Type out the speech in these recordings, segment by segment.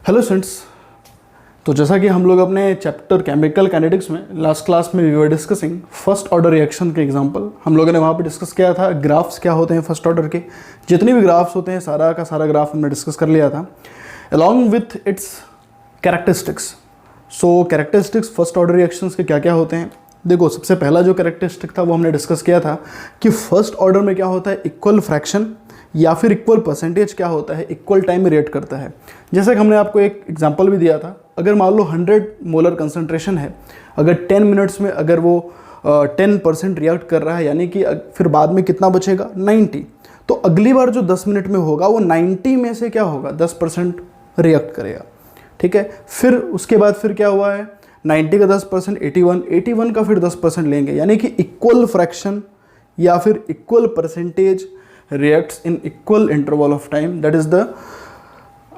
Hello students. तो जैसा कि हम लोग अपने चैप्टर केमिकल काइनेटिक्स में लास्ट क्लास में we were discussing first order reaction के एग्जांपल, हम लोगों ने वहाँ पे डिस्कस किया था ग्राफ्स क्या होते हैं फर्स्ट ऑर्डर के। जितने भी ग्राफ्स होते हैं सारा का सारा ग्राफ हमने डिस्कस कर लिया था along with its characteristics. So characteristics first order reactions के क्या क्या होते हैं। देखो, सबसे पहला जो कैरेक्टरिस्टिक था वो हमने डिस्कस किया था कि फर्स्ट ऑर्डर में क्या होता है, इक्वल फ्रैक्शन या फिर इक्वल परसेंटेज क्या होता है, इक्वल टाइम में रिएक्ट करता है। जैसे कि हमने आपको एक एग्जांपल भी दिया था, अगर मान लो 100 मोलर कंसंट्रेशन है, अगर 10 मिनट्स में अगर वो 10% रिएक्ट कर रहा है, यानी कि फिर बाद में कितना बचेगा 90, तो अगली बार जो 10 मिनट में होगा वो 90 में से क्या होगा 10% रिएक्ट करेगा। ठीक है, फिर उसके बाद फिर क्या हुआ है 90 का 10% 81 का फिर 10% लेंगे, यानी कि इक्वल फ्रैक्शन या फिर equal percentage reacts in equal interval of time. That is the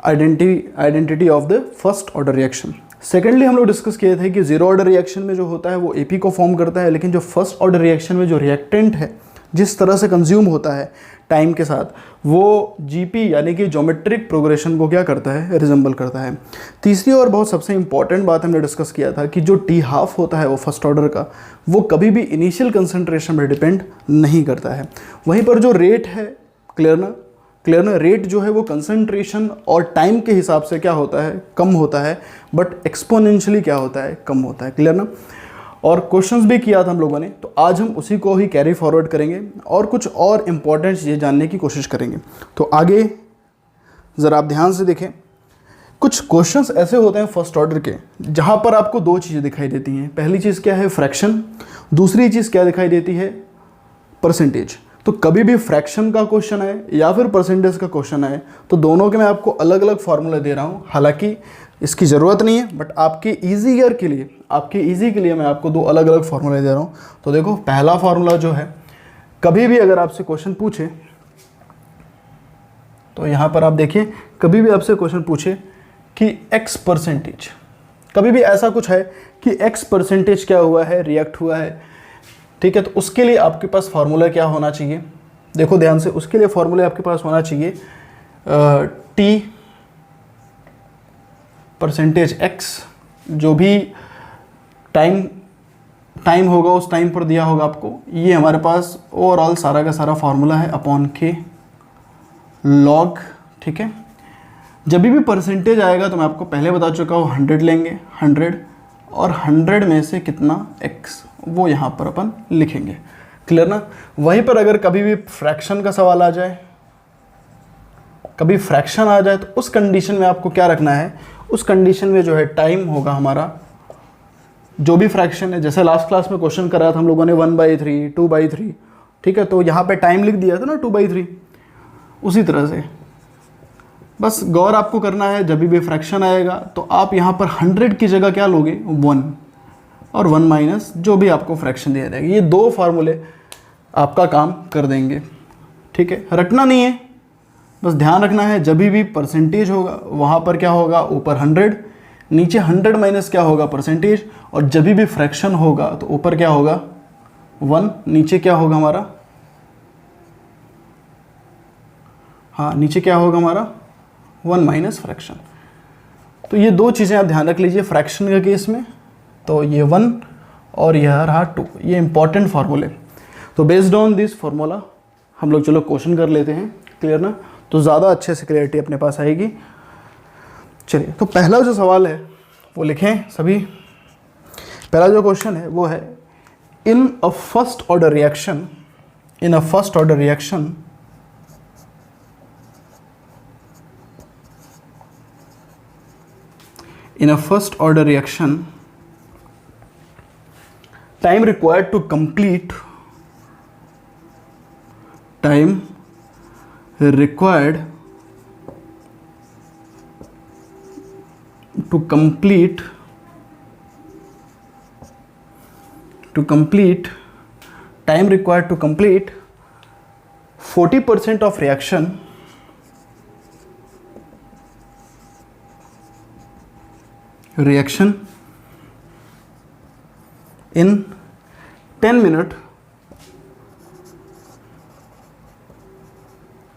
identity of the first order reaction. Secondly हम लोग डिस्कस किए थे कि जीरो ऑर्डर रिएक्शन में जो होता है वो एपी को फॉर्म करता है, लेकिन जो फर्स्ट ऑर्डर रिएक्शन में जो रिएक्टेंट है जिस तरह से कंज्यूम होता है टाइम के साथ, वो जीपी यानी कि ज्योमेट्रिक प्रोग्रेशन को क्या करता है, रिजेंबल करता है। तीसरी और बहुत सबसे इंपॉर्टेंट बात हमने डिस्कस किया था कि जो टी हाफ होता है वो फर्स्ट ऑर्डर का, वो कभी भी इनिशियल कंसंट्रेशन पर डिपेंड नहीं करता है। वहीं पर जो रेट है, क्लियर ना, रेट जो है वो कंसंट्रेशन और टाइम के हिसाब से क्या होता है, कम होता है, बट एक्सपोनेंशियली क्या होता है, कम होता है। क्लियर ना। और क्वेश्चंस भी किया था हम लोगों ने, तो आज हम उसी को ही कैरी फॉरवर्ड करेंगे और कुछ और इम्पॉर्टेंट चीज़ें जानने की कोशिश करेंगे। तो आगे ज़रा आप ध्यान से देखें, कुछ क्वेश्चंस ऐसे होते हैं फर्स्ट ऑर्डर के जहाँ पर आपको दो चीज़ें दिखाई देती हैं। पहली चीज़ क्या है, फ्रैक्शन। दूसरी चीज़ क्या दिखाई देती है, परसेंटेज। तो कभी भी फ्रैक्शन का क्वेश्चन आए या फिर परसेंटेज का क्वेश्चन आए तो दोनों के मैं आपको अलग अलग फार्मूले दे रहा हूँ। हालांकि इसकी ज़रूरत नहीं है, बट आपके इजी ईयर के लिए, आपके इजी के लिए मैं आपको दो अलग अलग फार्मूले दे रहा हूँ। तो देखो, पहला फार्मूला जो है, कभी भी अगर आपसे क्वेश्चन पूछे, तो यहाँ पर आप देखिए, कभी भी आपसे क्वेश्चन पूछे कि एक्स परसेंटेज, कभी भी ऐसा कुछ है कि एक्स परसेंटेज क्या हुआ है, रिएक्ट हुआ है, ठीक है, तो उसके लिए आपके पास फार्मूला क्या होना चाहिए। देखो ध्यान से, उसके लिए फार्मूला आपके पास होना चाहिए टी परसेंटेज एक्स, जो भी टाइम होगा उस टाइम पर दिया होगा आपको, ये हमारे पास ओवरऑल सारा का सारा फार्मूला है अपॉन के लॉग। ठीक है, जब भी परसेंटेज आएगा तो मैं आपको पहले बता चुका हूँ 100 लेंगे, 100 और 100 में से कितना x, वो यहाँ पर अपन लिखेंगे। क्लियर ना। वहीं पर अगर कभी भी फ्रैक्शन का सवाल आ जाए, कभी फ्रैक्शन आ जाए, तो उस कंडीशन में आपको क्या रखना है, उस कंडीशन में जो है टाइम होगा हमारा, जो भी फ्रैक्शन है, जैसे लास्ट क्लास में क्वेश्चन कराया था हम लोगों ने 1/3, 2/3, ठीक है, तो यहाँ पे टाइम लिख दिया था ना 2/3। उसी तरह से बस गौर आपको करना है, जब भी फ्रैक्शन आएगा तो आप यहाँ पर 100 की जगह क्या लोगे, 1 और 1 माइनस जो भी आपको फ्रैक्शन दिया जाएगा। ये दो फार्मूले आपका काम कर देंगे। ठीक है, रटना नहीं है, बस ध्यान रखना है, जब भी परसेंटेज होगा वहाँ पर क्या होगा, ऊपर 100, नीचे 100 माइनस क्या होगा, परसेंटेज, और जब भी फ्रैक्शन होगा तो ऊपर क्या होगा 1, नीचे क्या होगा हमारा, हाँ नीचे क्या होगा हमारा 1 माइनस फ्रैक्शन। तो ये दो चीज़ें आप ध्यान रख लीजिए फ्रैक्शन के केस में, तो ये 1 और यह रहा 2, ये इंपॉर्टेंट फार्मूले। तो बेस्ड ऑन दिस फार्मूला हम लोग चलो क्वेश्चन कर लेते हैं। क्लियर ना, तो ज़्यादा अच्छे से क्लियरिटी अपने पास आएगी। चलिए, तो पहला जो सवाल है वो लिखें सभी। पहला जो क्वेश्चन है वो है, in a first order reaction, in a first order reaction in a first order reaction, time required to complete time required to complete time required to complete 40% of reaction in 10 minute.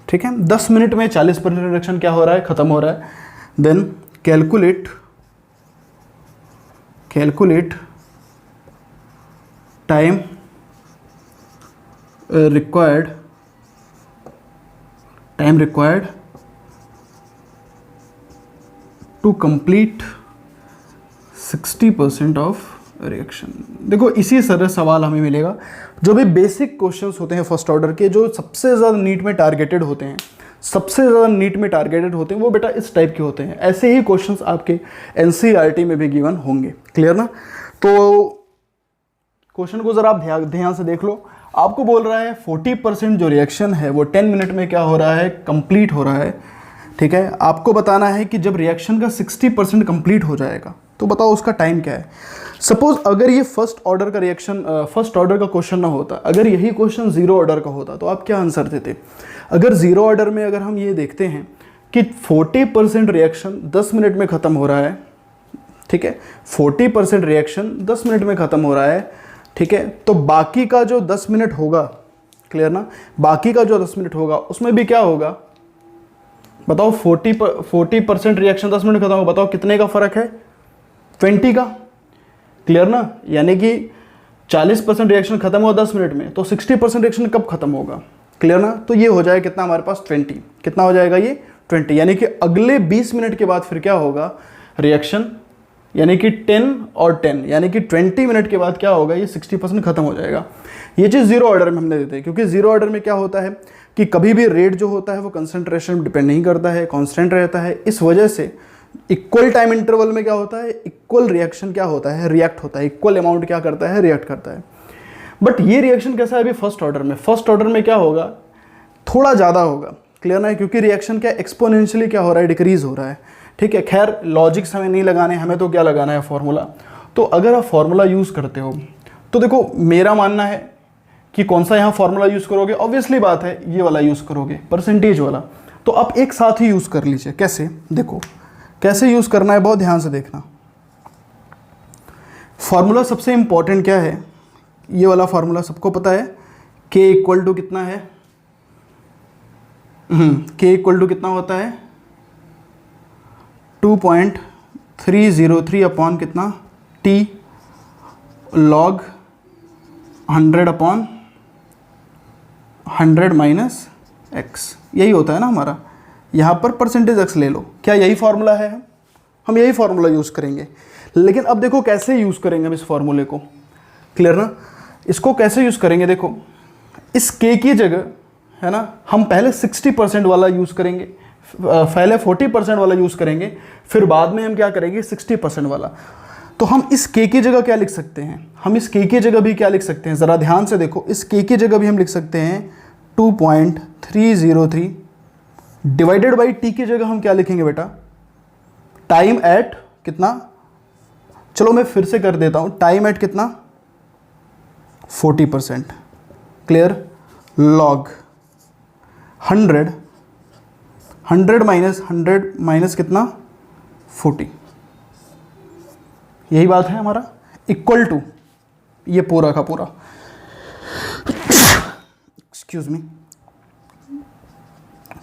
ठीक है, 10 minute में 40% reduction क्या हो रहा है, खत्म हो रहा है। Then calculate time required to complete 60% of reaction. देखो इसी तरह सवाल हमें मिलेगा। जो भी बेसिक क्वेश्चंस होते हैं फर्स्ट ऑर्डर के, जो सबसे ज़्यादा नीट में टारगेटेड होते हैं, वो बेटा इस टाइप के होते हैं। ऐसे ही क्वेश्चंस आपके एनसीईआरटी में भी गिवन होंगे। क्लियर ना? तो क्वेश्चन को ज़रा आप ध्यान से देख लो। आपको बोल रहा है 40% जो रिएक्शन है वो 10 मिनट में क्या हो रहा है, कंप्लीट हो रहा है। ठीक है, आपको बताना है कि जब रिएक्शन का 60% कंप्लीट हो जाएगा तो बताओ उसका टाइम क्या है। सपोज अगर ये फर्स्ट ऑर्डर का क्वेश्चन ना होता, अगर यही क्वेश्चन जीरो ऑर्डर का होता तो आप क्या आंसर देते? अगर जीरो ऑर्डर में अगर हम ये देखते हैं कि 40% रिएक्शन 10 मिनट में ख़त्म हो रहा है, ठीक है, 40% रिएक्शन 10 मिनट में ख़त्म हो रहा है, ठीक है, तो बाकी का जो 10 मिनट होगा, क्लियर ना, बाकी का जो 10 मिनट होगा उसमें भी क्या होगा बताओ? 40% रिएक्शन 10 मिनट खत्म हो, बताओ कितने का फ़र्क है? 20 का। क्लियर ना? यानी कि 40% रिएक्शन खत्म हुआ 10 मिनट में, तो 60% रिएक्शन कब खत्म होगा? क्लियर ना? तो ये हो जाए कितना हमारे पास? 20। कितना हो जाएगा ये? 20। यानी कि अगले 20 मिनट के बाद फिर क्या होगा? रिएक्शन, यानी कि 10 और 10 यानी कि 20 मिनट के बाद क्या होगा? ये 60% खत्म हो जाएगा। ये चीज़ जीरो ऑर्डर में हमने देते हैं, क्योंकि जीरो ऑर्डर में क्या होता है कि कभी भी रेट जो होता है वो कंसंट्रेशन डिपेंड नहीं करता है, कांस्टेंट रहता है। इस वजह से इक्वल टाइम इंटरवल में क्या होता है? इक्वल रिएक्शन क्या होता है? रिएक्ट होता है। इक्वल अमाउंट क्या करता है? रिएक्ट करता है। बट ये रिएक्शन कैसा है अभी फर्स्ट ऑर्डर में? फर्स्ट ऑर्डर में क्या होगा? थोड़ा ज़्यादा होगा। क्लियर ना? क्योंकि रिएक्शन क्या एक्सपोनेंशियली क्या हो रहा है? डिक्रीज हो रहा है। ठीक है, खैर लॉजिक्स हमें नहीं लगाने, हमें तो क्या लगाना है? फॉर्मूला। तो अगर आप फॉर्मूला यूज़ करते हो तो देखो मेरा मानना है कि कौन सा यहाँ फॉर्मूला यूज़ करोगे? ऑब्वियसली बात है ये वाला यूज़ करोगे, परसेंटेज वाला। तो आप एक साथ ही यूज़ कर लीजिए। कैसे? देखो कैसे यूज़ करना है, बहुत ध्यान से देखना। फॉर्मूला सबसे इंपॉर्टेंट क्या है? ये वाला फॉर्मूला सबको पता है। K इक्वल टू कितना है? K इक्वल टू कितना होता है? 2.303 अपॉन कितना? T log 100 upon 100 minus x. यही होता है ना हमारा। यहाँ पर परसेंटेज एक्स ले लो। क्या यही फार्मूला है? हम यही फार्मूला यूज़ करेंगे। लेकिन अब देखो कैसे यूज़ करेंगे हम इस फार्मूले को। क्लियर ना? इसको कैसे यूज़ करेंगे? देखो इस के की जगह है ना, हम पहले 60% वाला यूज़ करेंगे, पहले 40% वाला यूज़ करेंगे, फिर बाद में हम क्या करेंगे? 60% वाला। तो हम इस के की जगह क्या लिख सकते हैं? हम इस के की जगह भी क्या लिख सकते हैं? ज़रा ध्यान से देखो। इस के की जगह भी हम लिख सकते हैं 2.303 डिवाइडेड बाई टी की जगह हम क्या लिखेंगे बेटा? टाइम एट कितना? चलो मैं फिर से कर देता हूं। टाइम एट कितना? 40%। क्लियर? लॉग 100 माइनस 100 माइनस कितना? 40। यही बात है हमारा। इक्वल टू ये पूरा का पूरा, एक्सक्यूज मी,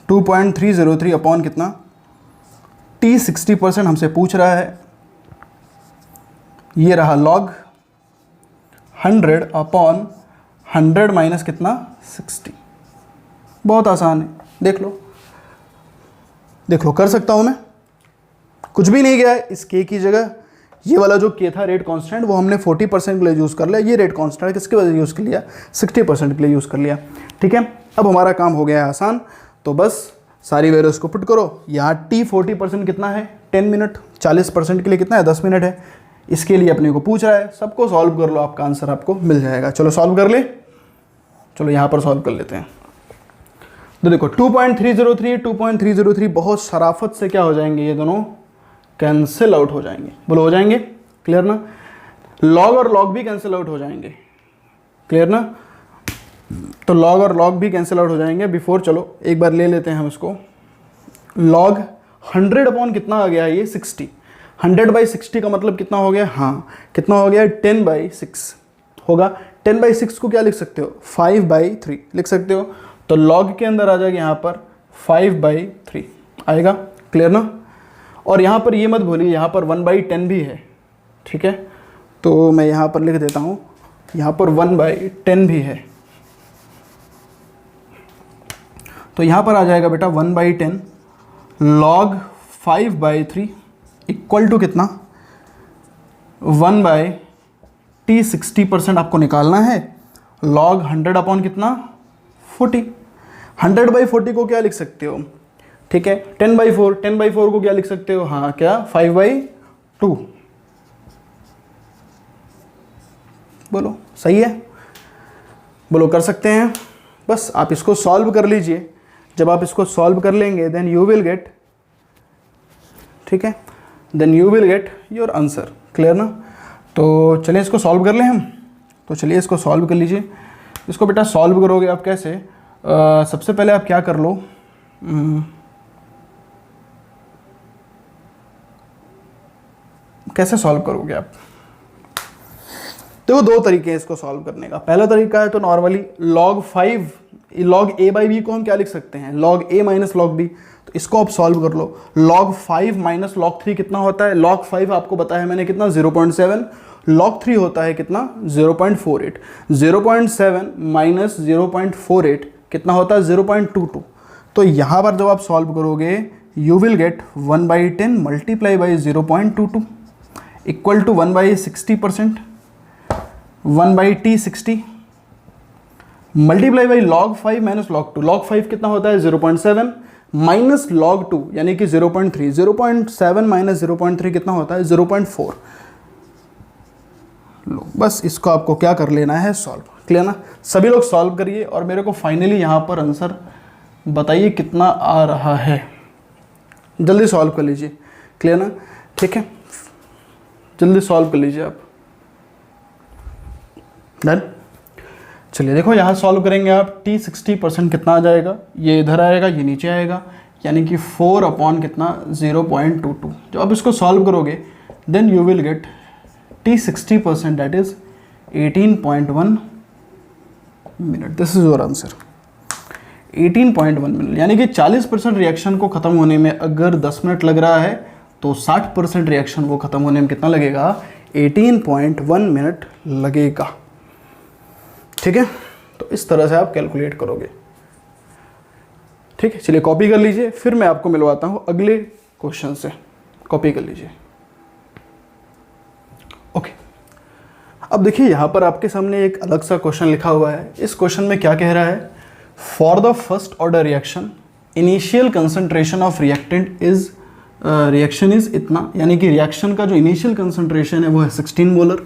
2.303 अपॉन कितना? T 60% हमसे पूछ रहा है। ये रहा लॉग 100 अपॉन 100 माइनस कितना? 60। बहुत आसान है, देख लो कर सकता हूं मैं। कुछ भी नहीं गया है। इस के की जगह ये वाला जो के था रेट कांस्टेंट, वो हमने 40% के लिए यूज़ कर लिया। ये रेट कांस्टेंट किसके वजह से यूज़ कर लिया? 60% के लिए यूज़ कर लिया। ठीक है, अब हमारा काम हो गया है आसान। तो बस सारी वैल्यूज़ को पुट करो। यहाँ T 40% कितना है? 10 मिनट। 40% के लिए कितना है? 10 मिनट है। इसके लिए अपने को पूछ रहा है। सबको सॉल्व कर लो, आपका आंसर आपको मिल जाएगा। चलो सॉल्व कर ले। चलो यहाँ पर सॉल्व कर लेते हैं। तो देखो 2.303 बहुत शराफत से क्या हो जाएंगे? ये दोनों कैंसिल आउट हो जाएंगे। बोलो हो जाएंगे? क्लियर ना? लॉग और लॉग भी कैंसिल आउट हो जाएंगे। क्लियर ना? तो लॉग और लॉग भी कैंसिल आउट हो जाएंगे। बिफोर चलो एक बार ले लेते हैं हम इसको। लॉग 100 अपॉन कितना आ गया? ये 60। 100/60 का मतलब कितना हो गया? हाँ, कितना हो गया? 10/6 होगा। 10/6 को क्या लिख सकते हो? 5/3 लिख सकते हो। तो लॉग के अंदर आ जाएगा यहाँ पर 5/3 आएगा। क्लियर ना? और यहाँ पर ये मत भूलिए, यहाँ पर 1/10 भी है, ठीक है। तो मैं यहाँ पर लिख देता हूँ, यहाँ पर 1/10 भी है। तो यहाँ पर आ जाएगा बेटा 1/10 log 5/3 इक्वल टू कितना, 1/t 60% आपको निकालना है, log 100 अपॉन कितना 40। 100/40 को क्या लिख सकते हो, ठीक है, 10/4, 10/4 को क्या लिख सकते हो, हाँ क्या 5/2। बोलो सही है, बोलो कर सकते हैं। बस आप इसको सॉल्व कर लीजिए, जब आप इसको सॉल्व कर लेंगे देन यू विल गेट, ठीक है, then you will get your answer. Clear ना। तो चलिए इसको सॉल्व कर लें हम। तो चलिए इसको सॉल्व कर लीजिए। इसको बेटा सॉल्व करोगे आप कैसे, सबसे पहले आप क्या कर लो, कैसे सॉल्व करोगे आप, देखो दो तरीके हैं इसको सॉल्व करने का। पहला तरीका है तो नॉर्मली log 5 log a/b को हम क्या लिख सकते हैं, log a minus log b। तो इसको आप सॉल्व कर लो। log 5 माइनस log 3 कितना होता है, log 5 आपको बताया मैंने कितना 0.7, log 3 होता है कितना 0.48। 0.7 माइनस 0.48 कितना होता है 0.22। तो यहाँ पर जब आप सॉल्व करोगे you will get 1/10 multiply by 0.22 equal to 1/60%, 1/t 60 multiply by log 5 minus log 2। log 5 कितना होता है 0.7 माइनस log 2 यानी कि 0.3। 0.7 माइनस 0.3 कितना होता है 0.4। लो बस इसको आपको क्या कर लेना है सॉल्व। क्लियर ना। सभी लोग सॉल्व करिए और मेरे को फाइनली यहाँ पर आंसर बताइए कितना आ रहा है। जल्दी सॉल्व कर लीजिए। क्लियर ना, ठीक है, जल्दी सॉल्व कर लीजिए आप। डन। चलिए देखो यहाँ सॉल्व करेंगे आप, t 60% कितना आ जाएगा, ये इधर आएगा ये नीचे आएगा, यानी कि 4 अपॉन कितना 0.22। जब आप इसको सॉल्व करोगे then you will get t 60% that is 18.1 minute. This is your answer 18.1 minute, यानी कि 40% रिएक्शन को ख़त्म होने में अगर 10 मिनट लग रहा है तो 60% रिएक्शन को ख़त्म होने में कितना लगेगा 18.1 मिनट लगेगा। ठीक है, तो इस तरह से आप कैलकुलेट करोगे। ठीक है, चलिए कॉपी कर लीजिए, फिर मैं आपको मिलवाता हूँ अगले क्वेश्चन से। कॉपी कर लीजिए। ओके, अब देखिए यहाँ पर आपके सामने एक अलग सा क्वेश्चन लिखा हुआ है। इस क्वेश्चन में क्या कह रहा है, for the first order reaction initial concentration of reactant is reaction is इतना, यानी कि रिएक्शन का जो इनिशियल कंसंट्रेशन है वो है 16 मोलर,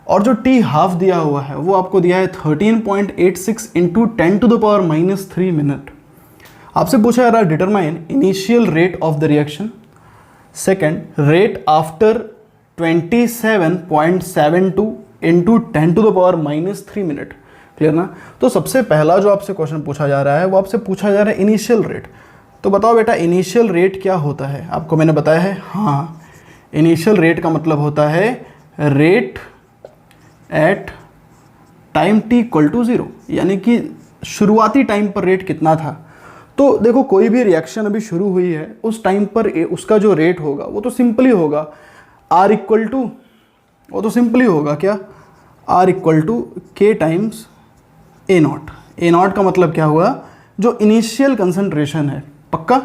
और जो टी हाफ दिया हुआ है वो आपको दिया है 13.86 इंटू 10⁻³ मिनट। आपसे पूछा जा रहा है determine initial rate of the reaction, second rate after 27.72 into 10⁻³ minute. Clear ना। तो सबसे पहला जो आपसे क्वेश्चन पूछा जा रहा है वो आपसे पूछा जा रहा है इनिशियल रेट। तो बताओ बेटा इनिशियल रेट क्या होता है, आपको मैंने बताया है, हाँ इनिशियल रेट का मतलब होता है rate at time t equal to 0, यानी कि शुरुआती टाइम पर रेट कितना था। तो देखो कोई भी रिएक्शन अभी शुरू हुई है उस टाइम पर उसका जो रेट होगा वो तो सिंपली होगा R इक्वल टू, वो तो सिंपली होगा क्या, R equal to K times A0। A0 का मतलब क्या हुआ, जो इनिशियल कंसंट्रेशन है, पक्का।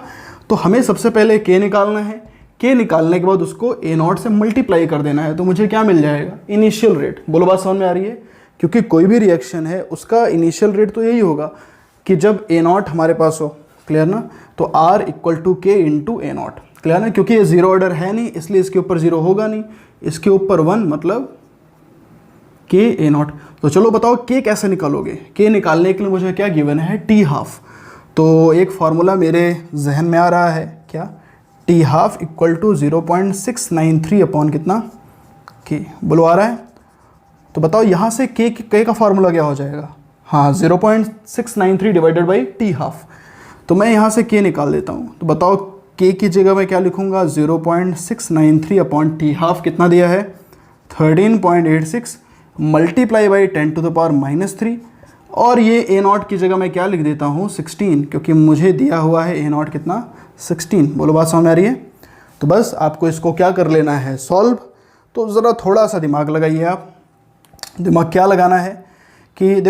तो हमें सबसे पहले K निकालना है, K निकालने के बाद उसको A0 से मल्टीप्लाई कर देना है, तो मुझे क्या मिल जाएगा इनिशियल रेट। बोलो बात समझ में आ रही है, क्योंकि कोई भी रिएक्शन है उसका इनिशियल रेट तो यही होगा कि जब A0 हमारे पास हो। क्लियर ना। तो R equal to K into A0। Clear ना, क्योंकि ये जीरो ऑर्डर है नहीं इसलिए इसके ऊपर जीरो होगा नहीं, इसके ऊपर 1 मतलब K A0। तो चलो बताओ K कैसे निकालोगे। K निकालने के लिए मुझे क्या गिवन है, T हाफ। तो एक फार्मूला मेरे जहन में आ रहा है, क्या, T half equal to 0.693 upon कितना K। बोलो आ रहा है। तो बताओ यहाँ से K का फार्मूला क्या हो जाएगा, हाँ 0.693 डिवाइडेड बाई T हाफ। तो मैं यहाँ से K निकाल देता हूँ। तो बताओ K की जगह मैं क्या लिखूँगा 0.693 अपॉन T हाफ कितना दिया है 13.86 मल्टीप्लाई बाई 10⁻³ और ये A0 की जगह मैं क्या लिख देता हूँ 16, क्योंकि मुझे दिया हुआ है A0 कितना 16। बोलो बात समझ में आ रही है। तो बस आपको इसको क्या कर लेना है, सॉल्व। तो ज़रा थोड़ा सा दिमाग लगाइए आप। दिमाग क्या लगाना है कि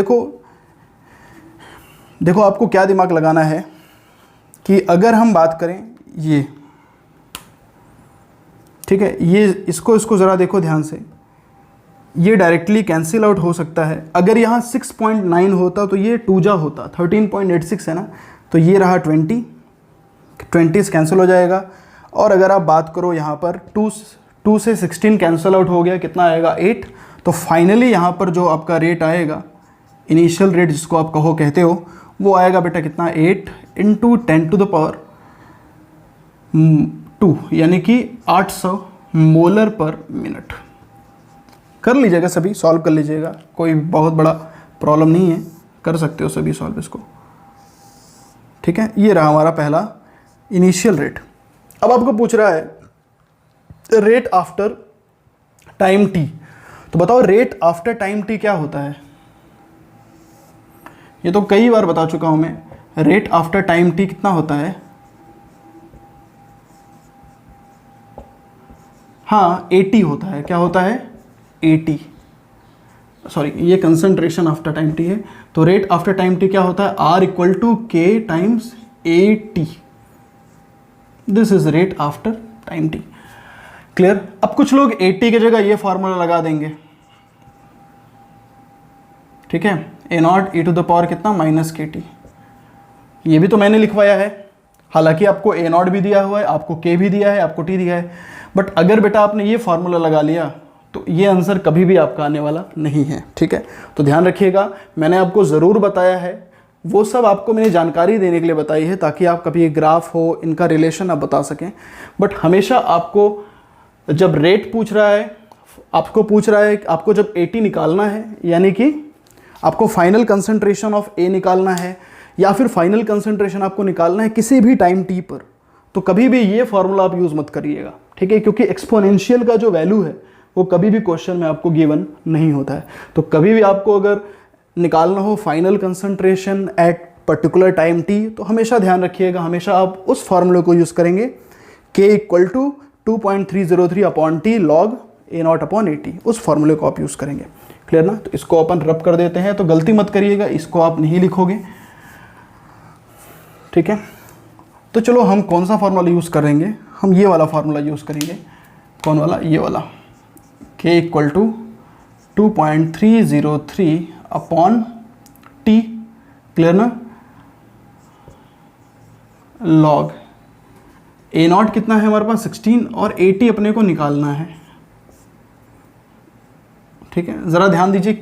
देखो आपको क्या दिमाग लगाना है कि अगर हम बात करें ये, ठीक है, ये इसको ज़रा देखो ध्यान से, ये डायरेक्टली कैंसिल आउट हो सकता है। अगर यहाँ 6.9 होता तो ये 2 जा होता, 13.86 है ना, तो ये रहा 20 कैंसिल हो जाएगा। और अगर आप बात करो यहाँ पर 2 से 16 कैंसिल आउट हो गया, कितना आएगा 8। तो फाइनली यहाँ पर जो आपका रेट आएगा, इनिशियल रेट जिसको आप कहो कहते हो, वो आएगा बेटा कितना, 8 × 10⁻², यानी कि 800 मोलर पर मिनट। कर लीजिएगा सभी, सॉल्व कर लीजिएगा, कोई बहुत बड़ा प्रॉब्लम नहीं है, कर सकते हो सभी सॉल्व इसको। ठीक है, ये रहा हमारा पहला इनिशियल रेट। अब आपको पूछ रहा है रेट आफ्टर टाइम टी। तो बताओ रेट आफ्टर टाइम टी क्या होता है। ये तो कई बार बता चुका हूं मैं, रेट आफ्टर टाइम टी कितना होता है। हाँ 80 होता है। क्या होता है, 80, सॉरी ये कंसंट्रेशन आफ्टर टाइम टी है। तो रेट आफ्टर टाइम टी क्या होता है, R = K × 80। This is rate after time T. Clear. अब कुछ लोग 80 की जगह ये फॉर्मूला लगा देंगे, ठीक है, A0 e⁻ कितना -KT। ये भी तो मैंने लिखवाया है, हालांकि आपको A0 भी दिया हुआ है, आपको K भी दिया है, आपको T दिया है, बट अगर बेटा आपने ये फार्मूला लगा लिया तो ये आंसर कभी भी आपका आने वाला नहीं है। ठीक है, तो ध्यान रखिएगा, मैंने आपको ज़रूर बताया है, वो सब आपको मैंने जानकारी देने के लिए बताई है ताकि आप कभी ग्राफ हो, इनका रिलेशन आप बता सकें। बट हमेशा आपको जब रेट पूछ रहा है, आपको पूछ रहा है आपको जब 80 निकालना है, यानी कि आपको फाइनल कंसंट्रेशन ऑफ ए निकालना है या फिर फाइनल कंसंट्रेशन आपको निकालना है किसी भी टाइम टी पर, तो कभी भी ये फॉर्मूला आप यूज़ मत करिएगा। ठीक है, क्योंकि एक्सपोनेंशियल का जो वैल्यू है वो कभी भी क्वेश्चन में आपको गिवन नहीं होता है। तो कभी भी आपको अगर निकालना हो final concentration at particular time T, तो हमेशा ध्यान रखिएगा, हमेशा आप उस फार्मूले को यूज़ करेंगे, K = 2.303/T log A0/80, उस फार्मूले को आप यूज़ करेंगे। क्लियर ना। तो इसको अपन रब कर देते हैं, तो गलती मत करिएगा, इसको आप नहीं लिखोगे। ठीक है, तो चलो हम कौन सा फार्मूला यूज़ करेंगे, हम ये वाला फार्मूला यूज़ करेंगे। कौन वाला, ये वाला, K = 2.303/T। क्लियर ना। log A0 कितना है हमारे पास 16 और 80 अपने को निकालना है। ठीक है, ज़रा ध्यान दीजिए,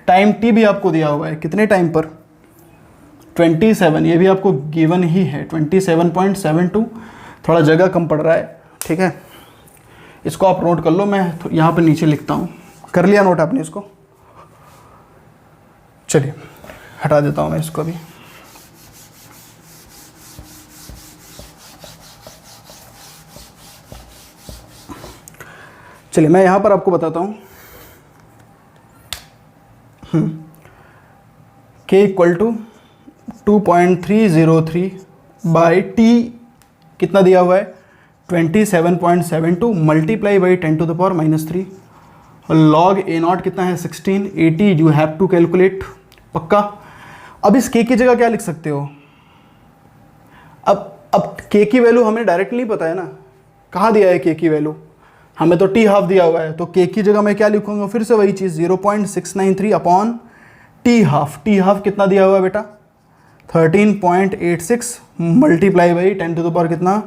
टाइम टी भी आपको दिया हुआ है, कितने टाइम पर, 27, ये भी आपको गिवन ही है, 27.72, थोड़ा जगह कम पड़ रहा है। ठीक है, इसको आप नोट कर लो, मैं यहाँ पे नीचे लिखता हूँ। कर लिया नोट आपने इसको, चलिए हटा देता हूँ मैं इसको अभी। चलिए मैं यहाँ पर आपको बताता हूँ, K = 2.303/T कितना दिया हुआ है, 27.72 मल्टीप्लाई बाई 10⁻³ और log A0 कितना है 16, 80 यू हैव टू कैलकुलेट। पक्का। अब इस K की जगह क्या लिख सकते हो, अब K की वैल्यू हमें डायरेक्ट नहीं पता है ना, कहाँ दिया है K की वैल्यू, हमें तो T½ दिया हुआ है, तो K की जगह मैं क्या लिखूंगा, फिर से वही चीज़ 0.693/T½ T½ कितना दिया हुआ है बेटा 13.86 मल्टीप्लाई बाई 10⁻³ कितना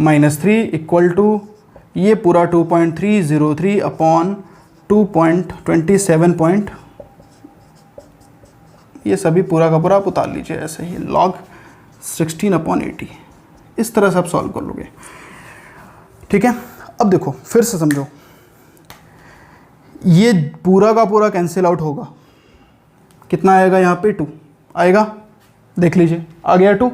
-3 इक्वल टू ये पूरा 2.303/2.27 ये सभी पूरा का पूरा आप उतार लीजिए ऐसे ही, log 16/80। इस तरह से आप सॉल्व कर लोगे। ठीक है, अब देखो फिर से समझो, ये पूरा का पूरा कैंसिल आउट होगा, कितना आएगा यहाँ पे 2 आएगा, देख लीजिए आ गया 2,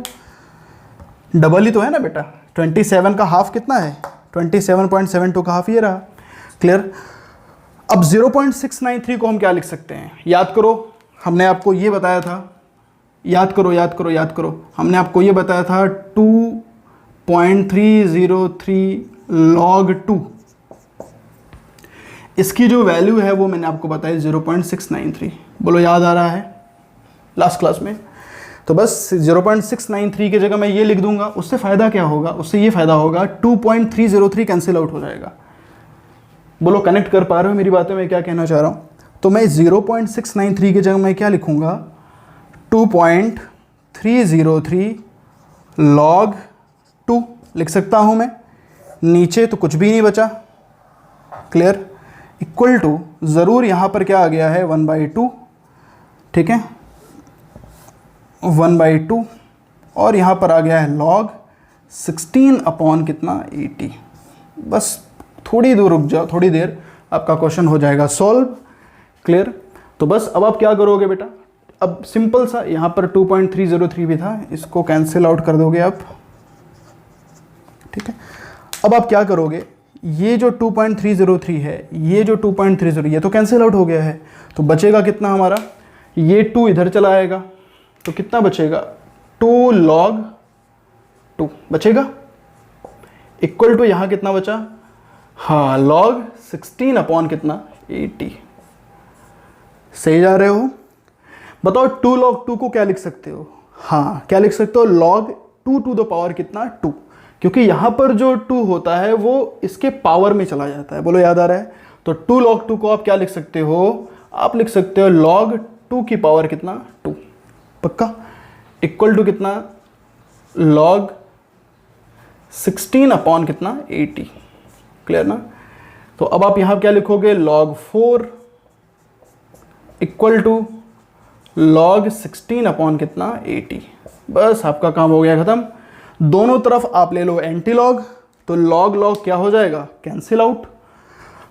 डबल ही तो है ना बेटा, 27 का हाफ कितना है 27.72 का हाफ ये रहा। क्लियर। अब 0.693 को हम क्या लिख सकते हैं, याद करो हमने आपको ये बताया था, याद करो हमने आपको ये बताया था 2.303 log 2, इसकी जो वैल्यू है वो मैंने आपको बताया 0.693। बोलो याद आ रहा है लास्ट क्लास में? तो बस 0.693 की जगह मैं ये लिख दूंगा। उससे फ़ायदा क्या होगा? उससे ये फ़ायदा होगा 2.303 कैंसिल आउट हो जाएगा। बोलो कनेक्ट कर पा रहे हो मेरी बातें, मैं क्या कहना चाह रहा हूँ? तो मैं 0.693 की जगह मैं क्या लिखूँगा? 2.303 log 2 लिख सकता हूँ मैं। नीचे तो कुछ भी नहीं बचा, क्लियर? इक्वल टू, ज़रूर यहाँ पर क्या आ गया है? 1/2, ठीक है, 1/2, और यहाँ पर आ गया है log 16 अपॉन कितना? 80। बस थोड़ी दूर रुक जाओ, थोड़ी देर, आपका क्वेश्चन हो जाएगा सॉल्व, क्लियर? तो बस अब आप क्या करोगे बेटा? अब सिंपल सा, यहाँ पर 2.303 भी था, इसको कैंसिल आउट कर दोगे आप, ठीक है? अब आप क्या करोगे? ये जो 2.303 है, ये जो 2.30, ये तो कैंसिल आउट हो गया है, तो बचेगा कितना हमारा? ये 2 इधर चला आएगा, तो कितना बचेगा? 2 log 2 बचेगा, इक्वल टू यहाँ कितना बचा? हाँ, log 16 अपॉन कितना? 80। सही जा रहे हो? बताओ 2 log 2 को क्या लिख सकते हो? हाँ, क्या लिख सकते हो? log 2 टू द पावर कितना? 2, क्योंकि यहाँ पर जो 2 होता है वो इसके पावर में चला जाता है। बोलो याद आ रहा है? तो 2 log 2 को आप क्या लिख सकते हो? आप लिख सकते हो log 2 की पावर कितना? 2, पक्का, इक्वल टू कितना? log 16 अपॉन कितना? 80, क्लियर ना? तो अब आप यहाँ क्या लिखोगे? log 4 equal to log 16 upon कितना? 80। बस आपका काम हो गया ख़त्म। दोनों तरफ आप ले लो एंटी लॉग, तो log log क्या हो जाएगा? Cancel out.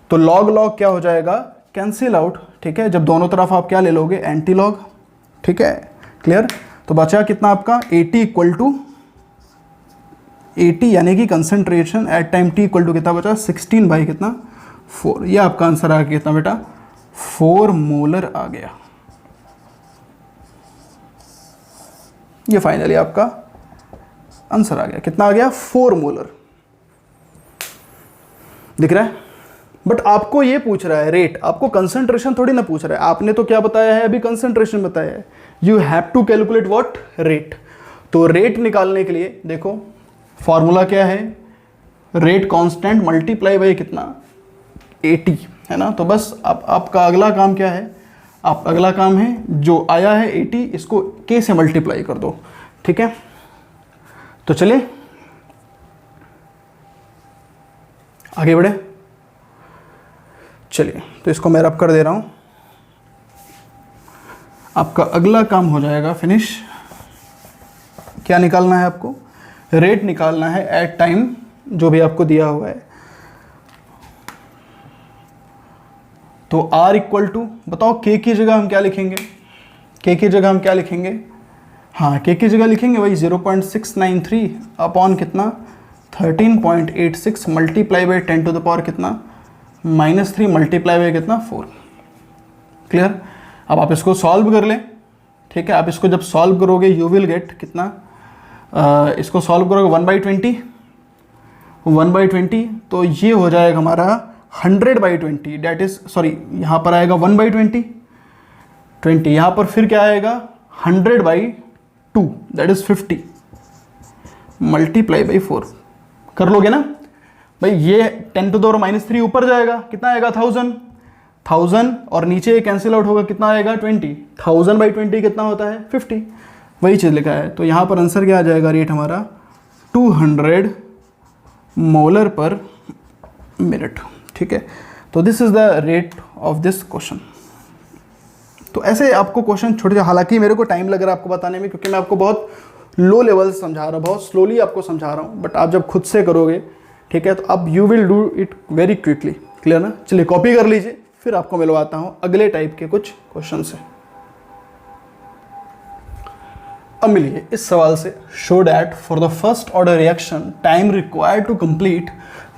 तो log log क्या हो जाएगा? कैंसिल आउट, ठीक है? जब दोनों तरफ आप क्या ले लोगे? एंटी लॉग, ठीक है, क्लियर? तो बचा कितना आपका? 80 इक्वल टू 80, यानी कि concentration at time t equal to कितना बचा? 16 बाई कितना? 4। ये आपका आंसर आ गया कितना बेटा? 4 मोलर आ गया। ये फाइनली आपका आंसर आ गया। कितना आ गया? 4 मोलर। दिख रहा है? बट आपको ये पूछ रहा है रेट, आपको कंसंट्रेशन थोड़ी ना पूछ रहा है। आपने तो क्या बताया है अभी? कंसंट्रेशन बताया है। You have to calculate what? Rate. तो रेट निकालने के लिए देखो फॉर्मूला क्या है? रेट कांस्टेंट मल्टीप्लाई बाई कितना? 80, है ना? तो बस आपका अगला काम क्या है? अगला काम है जो आया है 80, इसको k से मल्टीप्लाई कर दो, ठीक है? तो चलिए आगे बढ़े। चलिए, तो इसको मैं रब कर दे रहा हूं। आपका अगला काम हो जाएगा फिनिश। क्या निकालना है आपको? रेट निकालना है एट टाइम, जो भी आपको दिया हुआ है। तो R इक्वल टू, बताओ k की जगह हम क्या लिखेंगे? k की जगह हम क्या लिखेंगे? हाँ, k की जगह लिखेंगे वही 0.693 अपॉन कितना? 13.86 multiply by 10 to the power कितना? -3 मल्टीप्लाई बाई कितना? 4। क्लियर? अब आप इसको सॉल्व कर लें, ठीक है? आप इसको जब सॉल्व करोगे यू विल गेट कितना? इसको सॉल्व करोगे 1/20, 1/20, तो ये हो जाएगा हमारा 100/20, डेट इज, सॉरी, यहाँ पर आएगा 1/20, 20, यहाँ पर फिर क्या आएगा? 100/2, दैट इज 50 मल्टीप्लाई बाई 4। कर लोगे ना भाई? ये 10 टू द पावर -3 ऊपर जाएगा, कितना आएगा? 1000, और नीचे कैंसिल आउट होगा, कितना आएगा? 20। 1000/20 कितना होता है? 50। वही चीज़ लिखा है। तो यहाँ पर आंसर क्या आ जाएगा? रेट हमारा 200 मोलर पर मिनट, ठीक है? तो this is the rate of this question. तो ऐसे आपको क्वेश्चन छोटे, हालांकि मेरे को टाइम लग रहा है आपको बताने में, क्योंकि मैं आपको बहुत लो लेवल से समझा रहा हूँ, बहुत स्लोली आपको समझा रहा हूँ, बट आप जब खुद से करोगे, ठीक है, तो अब you will do it very quickly. Clear ना? चलिए कॉपी कर लीजिए, फिर आपको मिलवाता हूँ अगले टाइप के कुछ क्वेश्चन से। अब मिलिए इस सवाल से। Show that for the first order reaction time required to complete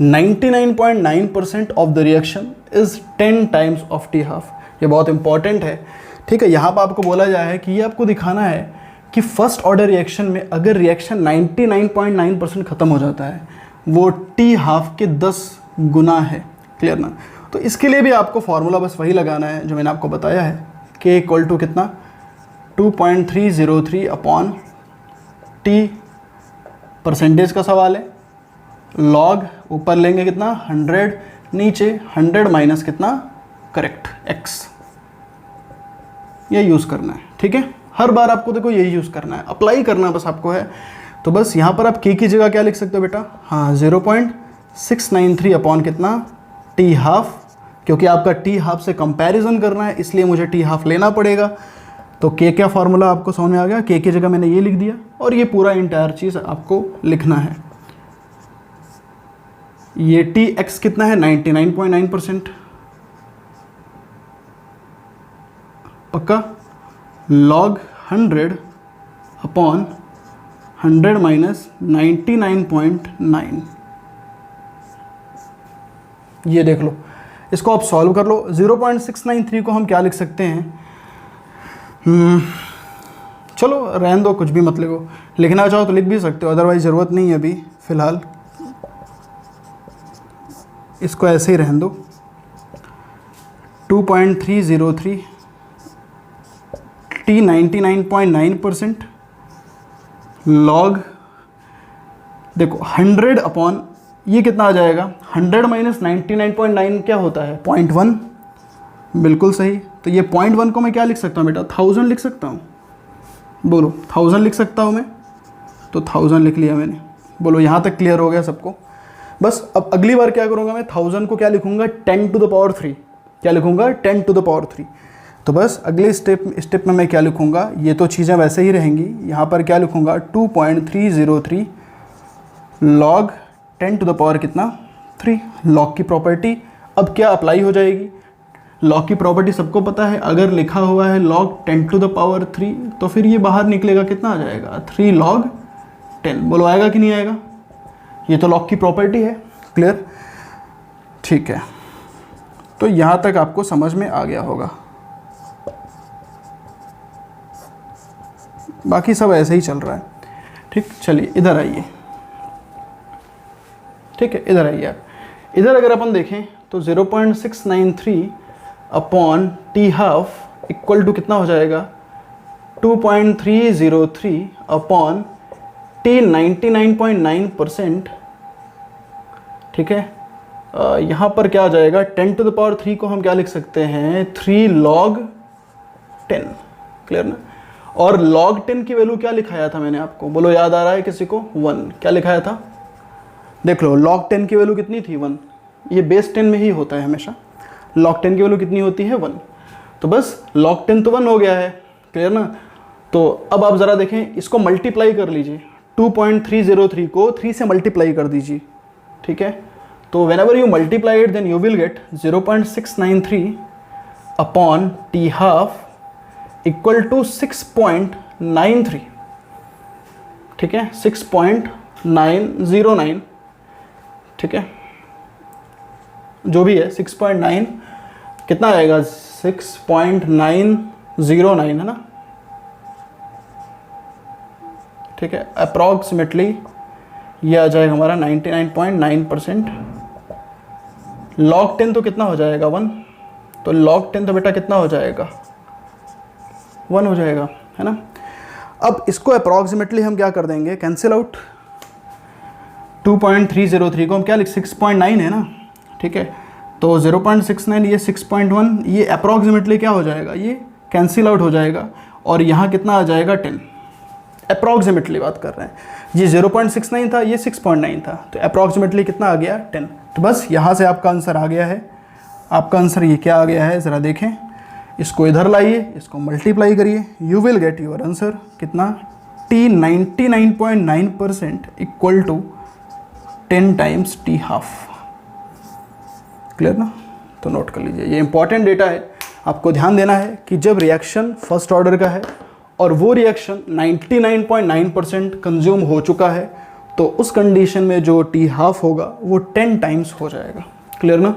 99.9% of the reaction is 10 times of T half. ये बहुत इंपॉर्टेंट है, ठीक है? यहाँ पर आपको बोला जाए है कि ये आपको दिखाना है कि फर्स्ट ऑर्डर रिएक्शन में अगर रिएक्शन 99.9% ख़त्म हो जाता है, वो टी हाफ के 10 गुना है। क्लियर ना? तो इसके लिए भी आपको फॉर्मूला बस वही लगाना है जो मैंने आपको बताया है, k इक्वल टू कितना 2.303 अपॉन टी, परसेंटेज का सवाल है, लॉग ऊपर लेंगे कितना 100, नीचे 100 माइनस कितना करेक्ट x, ये यूज़ करना है। ठीक है, हर बार आपको देखो यही यूज़ करना है, अप्लाई करना बस आपको है। तो बस यहाँ पर आप k की जगह क्या लिख सकते हो बेटा, हाँ 0.693 अपॉन कितना टी हाफ, क्योंकि आपका टी हाफ से कंपैरिजन करना है इसलिए मुझे टी हाफ लेना पड़ेगा। तो k क्या फार्मूला आपको समझ में आ गया, k की जगह मैंने ये लिख दिया और ये पूरा इंटायर चीज़ आपको लिखना है। ये टी एक्स कितना है 99.9%, पक्का, लॉग 100 अपॉन 100 माइनस 99.9, ये देख लो, इसको आप सॉल्व कर लो। 0.693 को हम क्या लिख सकते हैं, चलो रहने दो, कुछ भी मत लिखो, लिखना चाहो तो लिख भी सकते हो, अदरवाइज ज़रूरत नहीं है अभी फ़िलहाल, इसको ऐसे ही रहने दो। 2.303 टी 99.9% लॉग, देखो 100 अपॉन ये कितना आ जाएगा, 100 माइनस 99.9 क्या होता है 0.1, बिल्कुल सही। तो ये 0.1 को मैं क्या लिख सकता हूँ बेटा, 1000 लिख सकता हूँ, बोलो 1000 लिख सकता हूँ मैं, तो 1000 लिख लिया मैंने। बोलो यहाँ तक क्लियर हो गया सबको। बस अब अगली बार क्या करूँगा मैं, 1000 को क्या लिखूँगा 10 टू द पावर 3, क्या लिखूँगा 10 टू द पावर 3। तो बस अगले स्टेप में मैं क्या लिखूँगा, ये तो चीज़ें वैसे ही रहेंगी, यहाँ पर क्या लिखूँगा 2.303 लॉग 10 टू द पावर कितना 3, लॉग की प्रॉपर्टी अब क्या अप्लाई हो जाएगी, लॉग की प्रॉपर्टी सबको पता है, अगर लिखा हुआ है लॉग 10 टू द पावर 3 तो फिर ये बाहर निकलेगा कितना आ जाएगा 3 लॉग 10, बोलो आएगा कि नहीं आएगा, ये तो लॉग की प्रॉपर्टी है। क्लियर? ठीक है, तो यहाँ तक आपको समझ में आ गया होगा, बाकी सब ऐसे ही चल रहा है। ठीक, चलिए इधर आइए, ठीक है इधर आइए आप, इधर अगर अपन देखें तो 0.693 upon T half equal to कितना हो जाएगा 2.303 अपॉन टी 99.9%। ठीक है, यहाँ पर क्या आ जाएगा 10 टू द पावर 3 को हम क्या लिख सकते हैं 3 लॉग 10। क्लियर ना? और लॉग 10 की वैल्यू क्या लिखाया था मैंने आपको, बोलो याद आ रहा है किसी को, 1, क्या लिखाया था, देख लो लॉग 10 की वैल्यू कितनी थी 1, ये बेस 10 में ही होता है हमेशा, लॉग 10 की वैल्यू कितनी होती है 1, तो बस लॉग 10 तो 1 हो गया है। क्लियर ना? तो अब आप ज़रा देखें, इसको मल्टीप्लाई कर लीजिए, 2.303 को 3 से मल्टीप्लाई कर दीजिए। ठीक है, तो whenever you multiply it then you will get 0.693 upon T half equal to 6.93। ठीक है, 6.909, ठीक है, जो भी है 6.9 कितना आएगा 6.909 है ना। ठीक है, अप्रॉक्सीमेटली ये आ जाएगा हमारा 99.9%। लॉग 10 तो कितना हो जाएगा 1, तो लॉग 10 तो बेटा कितना हो जाएगा 1 हो जाएगा, है ना। अब इसको अप्रॉक्सीमेटली हम क्या कर देंगे, कैंसिल आउट। 2.303 को हम क्या लिख 6.9 है ना। ठीक है, तो 0.69 ये 6.1, ये अप्रॉक्सीमेटली क्या हो जाएगा, ये कैंसिल आउट हो जाएगा और यहाँ कितना आ जाएगा 10। अप्रॉक्सीमेटली बात कर रहे हैं, ये 0.69 था, ये 6.9 था, तो अप्रॉक्सीमेटली कितना आ गया 10। तो बस यहाँ से आपका आंसर आ गया है। आपका आंसर ये क्या आ गया है, ज़रा देखें, इसको इधर लाइए, इसको मल्टीप्लाई करिए, you will get your answer कितना, T 99.9% equal to 10 times T half. Clear ना। तो नोट कर लीजिए, ये इंपॉर्टेंट डेटा है, आपको ध्यान देना है कि जब रिएक्शन फर्स्ट ऑर्डर का है और वो रिएक्शन 99.9% कंज्यूम हो चुका है, तो उस कंडीशन में जो T हाफ होगा वो 10 टाइम्स हो जाएगा। क्लियर ना।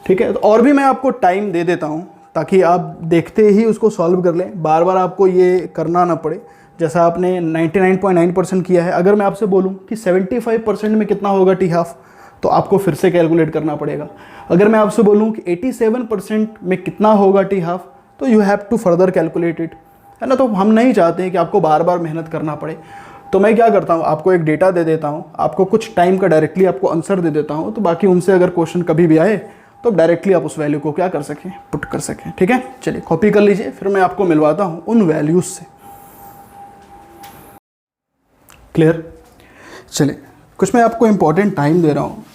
ठीक है, तो और भी मैं आपको टाइम दे देता हूँ ताकि आप देखते ही उसको सॉल्व कर लें, बार बार आपको ये करना ना पड़े। जैसा आपने 99.9% किया है, अगर मैं आपसे बोलूं कि 75% में कितना होगा टी हाफ, तो आपको फिर से कैलकुलेट करना पड़ेगा। अगर मैं आपसे बोलूं कि 87% में कितना होगा टी हाफ, तो you have to further calculate it, है ना। तो हम नहीं चाहते हैं कि आपको बार बार मेहनत करना पड़े। तो मैं क्या करता हूँ, आपको एक डेटा दे देता हूँ, आपको कुछ टाइम का डायरेक्टली आपको आंसर दे देता हूँ, तो बाकी उनसे अगर क्वेश्चन कभी भी आए तो डायरेक्टली आप उस वैल्यू को क्या कर सकें, पुट कर सकें। ठीक है, चलिए कॉपी कर लीजिए, फिर मैं आपको मिलवाता हूँ उन वैल्यूज से। क्लियर। चलिए कुछ मैं आपको इंपॉर्टेंट टाइम दे रहा हूँ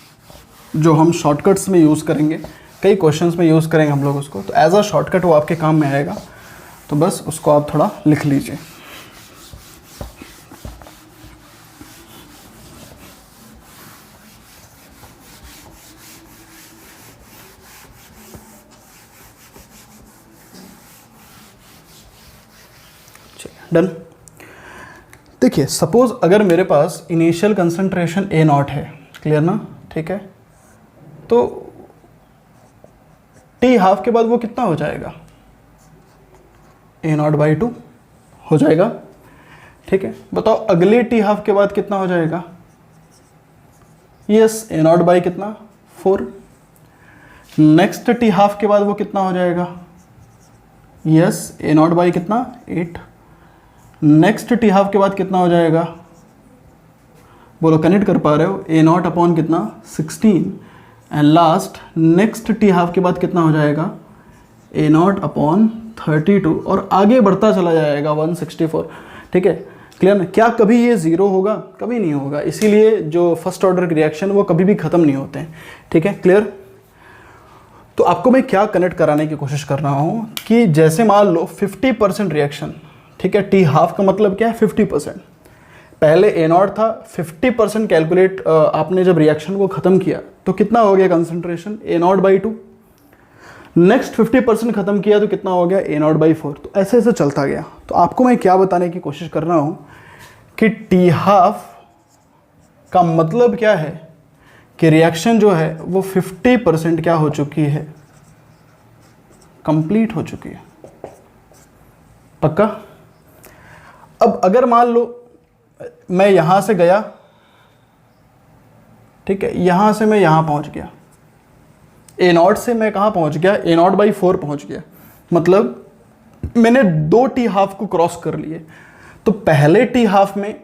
जो हम शॉर्टकट्स में यूज़ करेंगे, कई क्वेश्चंस में यूज़ करेंगे हम लोग उसको, तो एज अ शॉर्टकट वो आपके काम में आएगा, तो बस उसको आप थोड़ा लिख लीजिए। डन। देखिए सपोज अगर मेरे पास इनिशियल कंसंट्रेशन A0 है, क्लियर ना, ठीक है, तो टी हाफ के बाद वो कितना हो जाएगा, A0/2 हो जाएगा। ठीक है, बताओ अगले टी हाफ के बाद कितना हो जाएगा, यस A0 कितना 4। नेक्स्ट टी हाफ के बाद वो कितना हो जाएगा, यस A0 कितना 8। नेक्स्ट टी हाफ के बाद कितना हो जाएगा, बोलो कनेक्ट कर पा रहे हो, A0 अपॉन कितना 16। And last next T half के बाद कितना हो जाएगा, A0 अपॉन 32, और आगे बढ़ता चला जाएगा 164। ठीक है, क्लियर ना। क्या कभी ये ज़ीरो होगा, कभी नहीं होगा, इसीलिए जो फर्स्ट ऑर्डर की रिएक्शन वो कभी भी ख़त्म नहीं होते हैं। ठीक है, क्लियर। तो आपको मैं क्या कनेक्ट कराने की कोशिश कर रहा हूँ कि जैसे मान लो 50% रिएक्शन, ठीक है, टी हाफ का मतलब क्या है 50%, पहले A0 था 50% कैलकुलेट, आपने जब रिएक्शन को ख़त्म किया तो कितना हो गया कंसंट्रेशन, A0/2। नेक्स्ट 50% ख़त्म किया तो कितना हो गया, A0/4। तो ऐसे ऐसे चलता गया। तो आपको मैं क्या बताने की कोशिश कर रहा हूँ कि टी हाफ का मतलब क्या है कि रिएक्शन जो है वो 50% क्या हो चुकी है, कंप्लीट हो चुकी है। पक्का। अब अगर मान लो मैं यहां से गया, ठीक है, यहां से मैं यहां पहुंच गया, A0 से मैं कहां पहुंच गया, A0/4 पहुंच गया, मतलब मैंने 2 टी हाफ को क्रॉस कर लिए। तो पहले टी हाफ में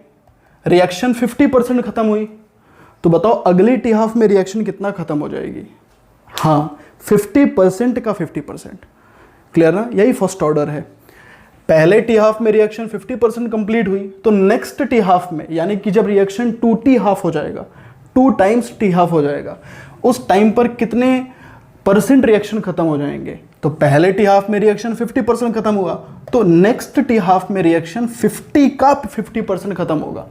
रिएक्शन 50% खत्म हुई, तो बताओ अगली टी हाफ में रिएक्शन कितना खत्म हो जाएगी, हाँ 50% का 50%। क्लियर ना, यही फर्स्ट ऑर्डर है। पहले टी हाफ में रिएक्शन 50% कंप्लीट हुई, तो नेक्स्ट टी हाफ में, यानी कि जब रिएक्शन 2 टी हाफ हो जाएगा, 2 टाइम्स टी हाफ हो जाएगा, उस टाइम पर कितने परसेंट रिएक्शन खत्म हो जाएंगे। तो पहले टी हाफ में रिएक्शन 50% खत्म हुआ, तो नेक्स्ट टी हाफ में रिएक्शन 50 का 50% खत्म होगा,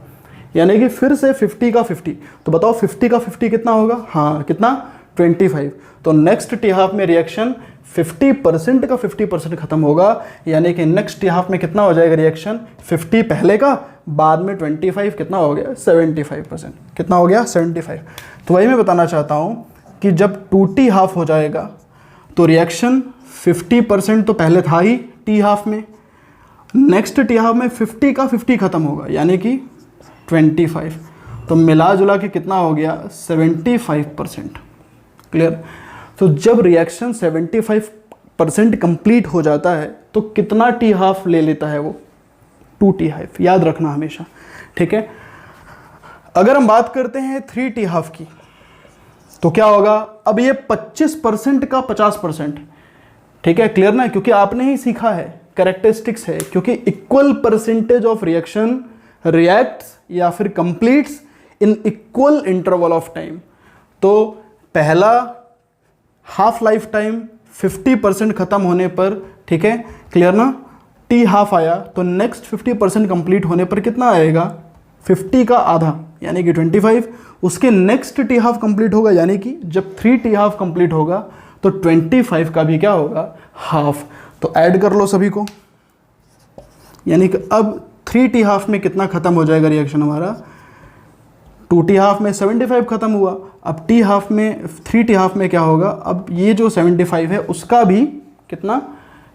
यानी कि फिर से 50 का 50। तो बताओ 50 का 50 कितना होगा, हाँ कितना 25। तो नेक्स्ट टी हाफ में रिएक्शन 50% का 50% खत्म होगा, यानी कि नेक्स्ट टी हाफ में कितना हो जाएगा रिएक्शन, 50 पहले का, बाद में 25 कितना हो गया 75%। कितना हो गया 75। तो वही मैं बताना चाहता हूँ कि जब 2 टी हाफ हो जाएगा तो रिएक्शन 50% तो पहले था ही टी हाफ में, नेक्स्ट टी हाफ में 50 का 50 खत्म होगा, यानी कि 25। तो मिला जुला के कितना हो गया 75%। क्लियर। तो जब रिएक्शन 75% कंप्लीट हो जाता है तो कितना टी हाफ ले लेता है वो, 2 टी हाफ, याद रखना हमेशा। ठीक है, अगर हम बात करते हैं 3 टी हाफ की तो क्या होगा, अब ये 25% का 50%। ठीक है, क्लियर ना, क्योंकि आपने ही सीखा है, कैरेक्टरिस्टिक्स है, क्योंकि equal percentage of reaction reacts या फिर completes in equal interval of time. तो पहला हाफ लाइफ टाइम 50% खत्म होने पर, ठीक है, क्लियर ना, टी हाफ आया, तो नेक्स्ट 50% कंप्लीट होने पर कितना आएगा, 50 का आधा, यानी कि 25। उसके नेक्स्ट टी हाफ कंप्लीट होगा, यानी कि जब 3 टी हाफ कंप्लीट होगा तो 25 का भी क्या होगा, हाफ। तो ऐड कर लो सभी को, यानी कि अब 3 टी हाफ में कितना खत्म हो जाएगा रिएक्शन हमारा, 2 टी हाफ में 75 खत्म हुआ। अब टी हाफ में 3 टी हाफ में क्या होगा, अब ये जो 75 है उसका भी कितना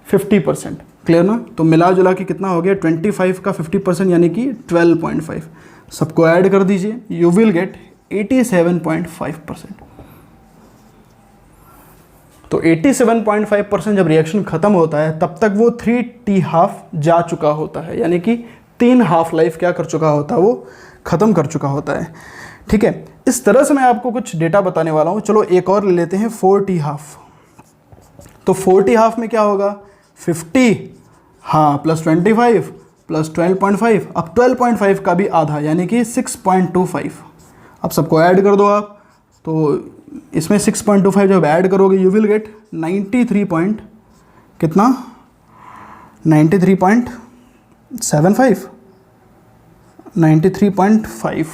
50%। क्लियर ना। तो मिला जुला के कितना हो गया 25 का 50% यानी कि 12.5, सबको ऐड कर दीजिए, यू विल गेट 87.5%। तो 87.5% जब रिएक्शन ख़त्म होता है तब तक वो 3t½ जा चुका होता है, यानी कि 3 हाफ लाइफ क्या कर चुका होता है, वो ख़त्म कर चुका होता है। ठीक है, इस तरह से मैं आपको कुछ डेटा बताने वाला हूँ। चलो एक और ले लेते हैं 4t½ तो 4t½ में क्या होगा 50 हाँ प्लस 25 प्लस 12.5, अब 12.5 का भी आधा यानी कि 6.25। अब सबको ऐड कर दो आप, तो इसमें 6.25 जब ऐड करोगे यू विल गेट 93 पॉइंट कितना 93.75 93.5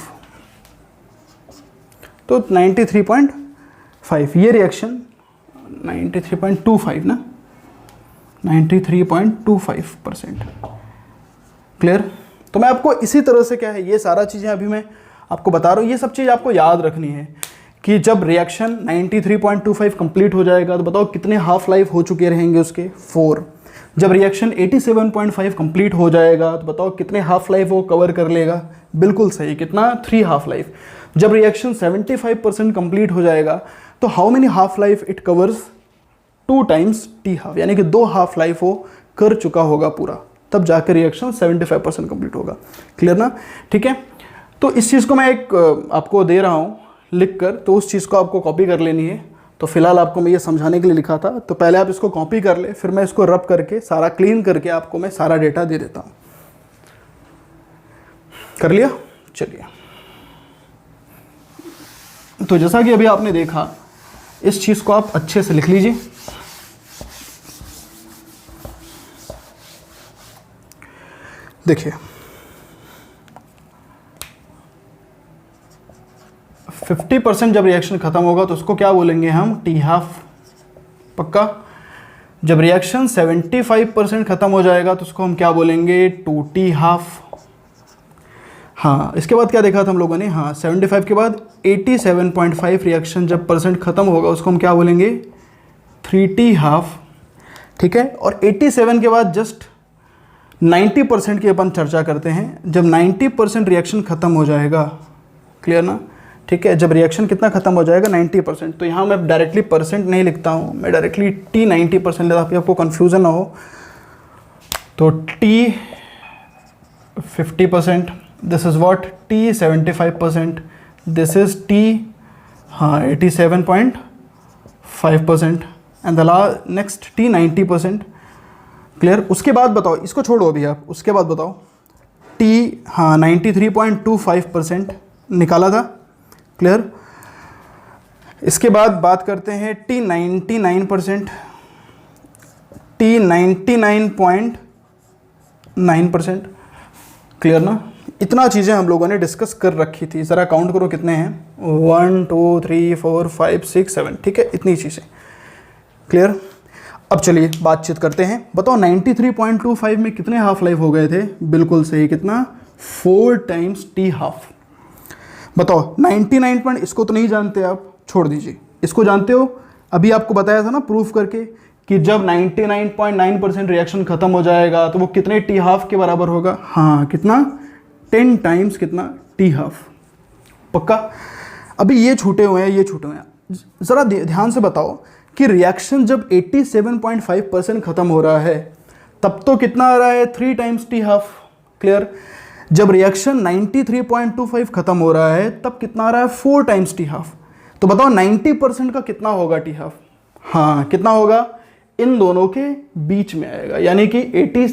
तो 93.5 ये रिएक्शन 93.25 ना 93.25%। क्लियर। तो मैं आपको इसी तरह से क्या है ये सारा चीज़ें अभी मैं आपको बता रहा हूँ, ये सब चीज़ आपको याद रखनी है कि जब रिएक्शन 93.25 कंप्लीट हो जाएगा तो बताओ कितने हाफ लाइफ हो चुके रहेंगे उसके 4। जब रिएक्शन 87.5 कंप्लीट हो जाएगा तो बताओ कितने हाफ लाइफ वो कवर कर लेगा, बिल्कुल सही, कितना 3 हाफ लाइफ। जब रिएक्शन 75% कंप्लीट हो जाएगा तो how many half life it covers 2 times t½ यानी कि 2 हाफ लाइफ वो कर चुका होगा पूरा, तब जाकर रिएक्शन 75% कंप्लीट होगा। क्लियर ना। ठीक है, तो इस चीज़ को मैं एक आपको दे रहा हूँ लिख कर, तो उस चीज़ को आपको कॉपी कर लेनी है। तो फिलहाल आपको मैं ये समझाने के लिए लिखा था, तो पहले आप इसको कॉपी कर ले, फिर मैं इसको रब करके सारा क्लीन करके आपको मैं सारा डेटा दे देता हूँ। कर लिया, चलिए। तो जैसा कि अभी आपने देखा, इस चीज़ को आप अच्छे से लिख लीजिए। देखिए 50% जब रिएक्शन खत्म होगा तो उसको क्या बोलेंगे हम t½ पक्का। जब रिएक्शन 75% खत्म हो जाएगा तो उसको हम क्या बोलेंगे 2t½ हाँ। इसके बाद क्या देखा था हम लोगों ने, हाँ 75 के बाद 87.5 रिएक्शन जब परसेंट खत्म होगा उसको हम क्या बोलेंगे 3t½ ठीक है। और 87 के बाद जस्ट 90% की अपन चर्चा करते हैं, जब 90% रिएक्शन खत्म हो जाएगा। क्लियर ना। ठीक है, जब रिएक्शन कितना खत्म हो जाएगा 90%, तो यहाँ मैं डायरेक्टली परसेंट नहीं लिखता हूँ, मैं डायरेक्टली t 90% लेता हूँ, आपको कन्फ्यूज़न ना हो। तो t 50%, this is what t 75%, this is t हाँ 87.5% and the next t 90%। Clear. उसके बाद बताओ, इसको छोड़ो अभी आप, उसके बाद बताओ t हाँ 93.25% निकाला था। क्लियर। इसके बाद बात करते हैं t 99%, t 99.9%। क्लियर ना। इतना चीज़ें हम लोगों ने डिस्कस कर रखी थी, ज़रा काउंट करो कितने हैं 1 2 3 4 5 6 7 ठीक है, इतनी चीज़ें। क्लियर। अब चलिए बातचीत करते हैं, बताओ 93.25 में कितने हाफ लाइफ हो गए थे, बिल्कुल सही, कितना 4 टाइम्स t½ बताओ 99 इसको तो नहीं जानते आप, छोड़ दीजिए, इसको जानते हो, अभी आपको बताया था ना प्रूफ करके कि जब 99.9% रिएक्शन खत्म हो जाएगा तो वो कितने t½ के बराबर होगा, हाँ कितना 10 टाइम्स कितना t½ पक्का। अभी ये छूटे हुए हैं, ये छूटे हुए हैं, ज़रा ध्यान से बताओ कि रिएक्शन जब 87.5% खत्म हो रहा है तब तो कितना आ रहा है 3 टाइम्स t½ क्लियर। जब रिएक्शन 93.25 खत्म हो रहा है तब कितना आ रहा है 4 टाइम्स t½ तो बताओ 90% का कितना होगा t½ हाँ कितना होगा, इन दोनों के बीच में आएगा, यानी कि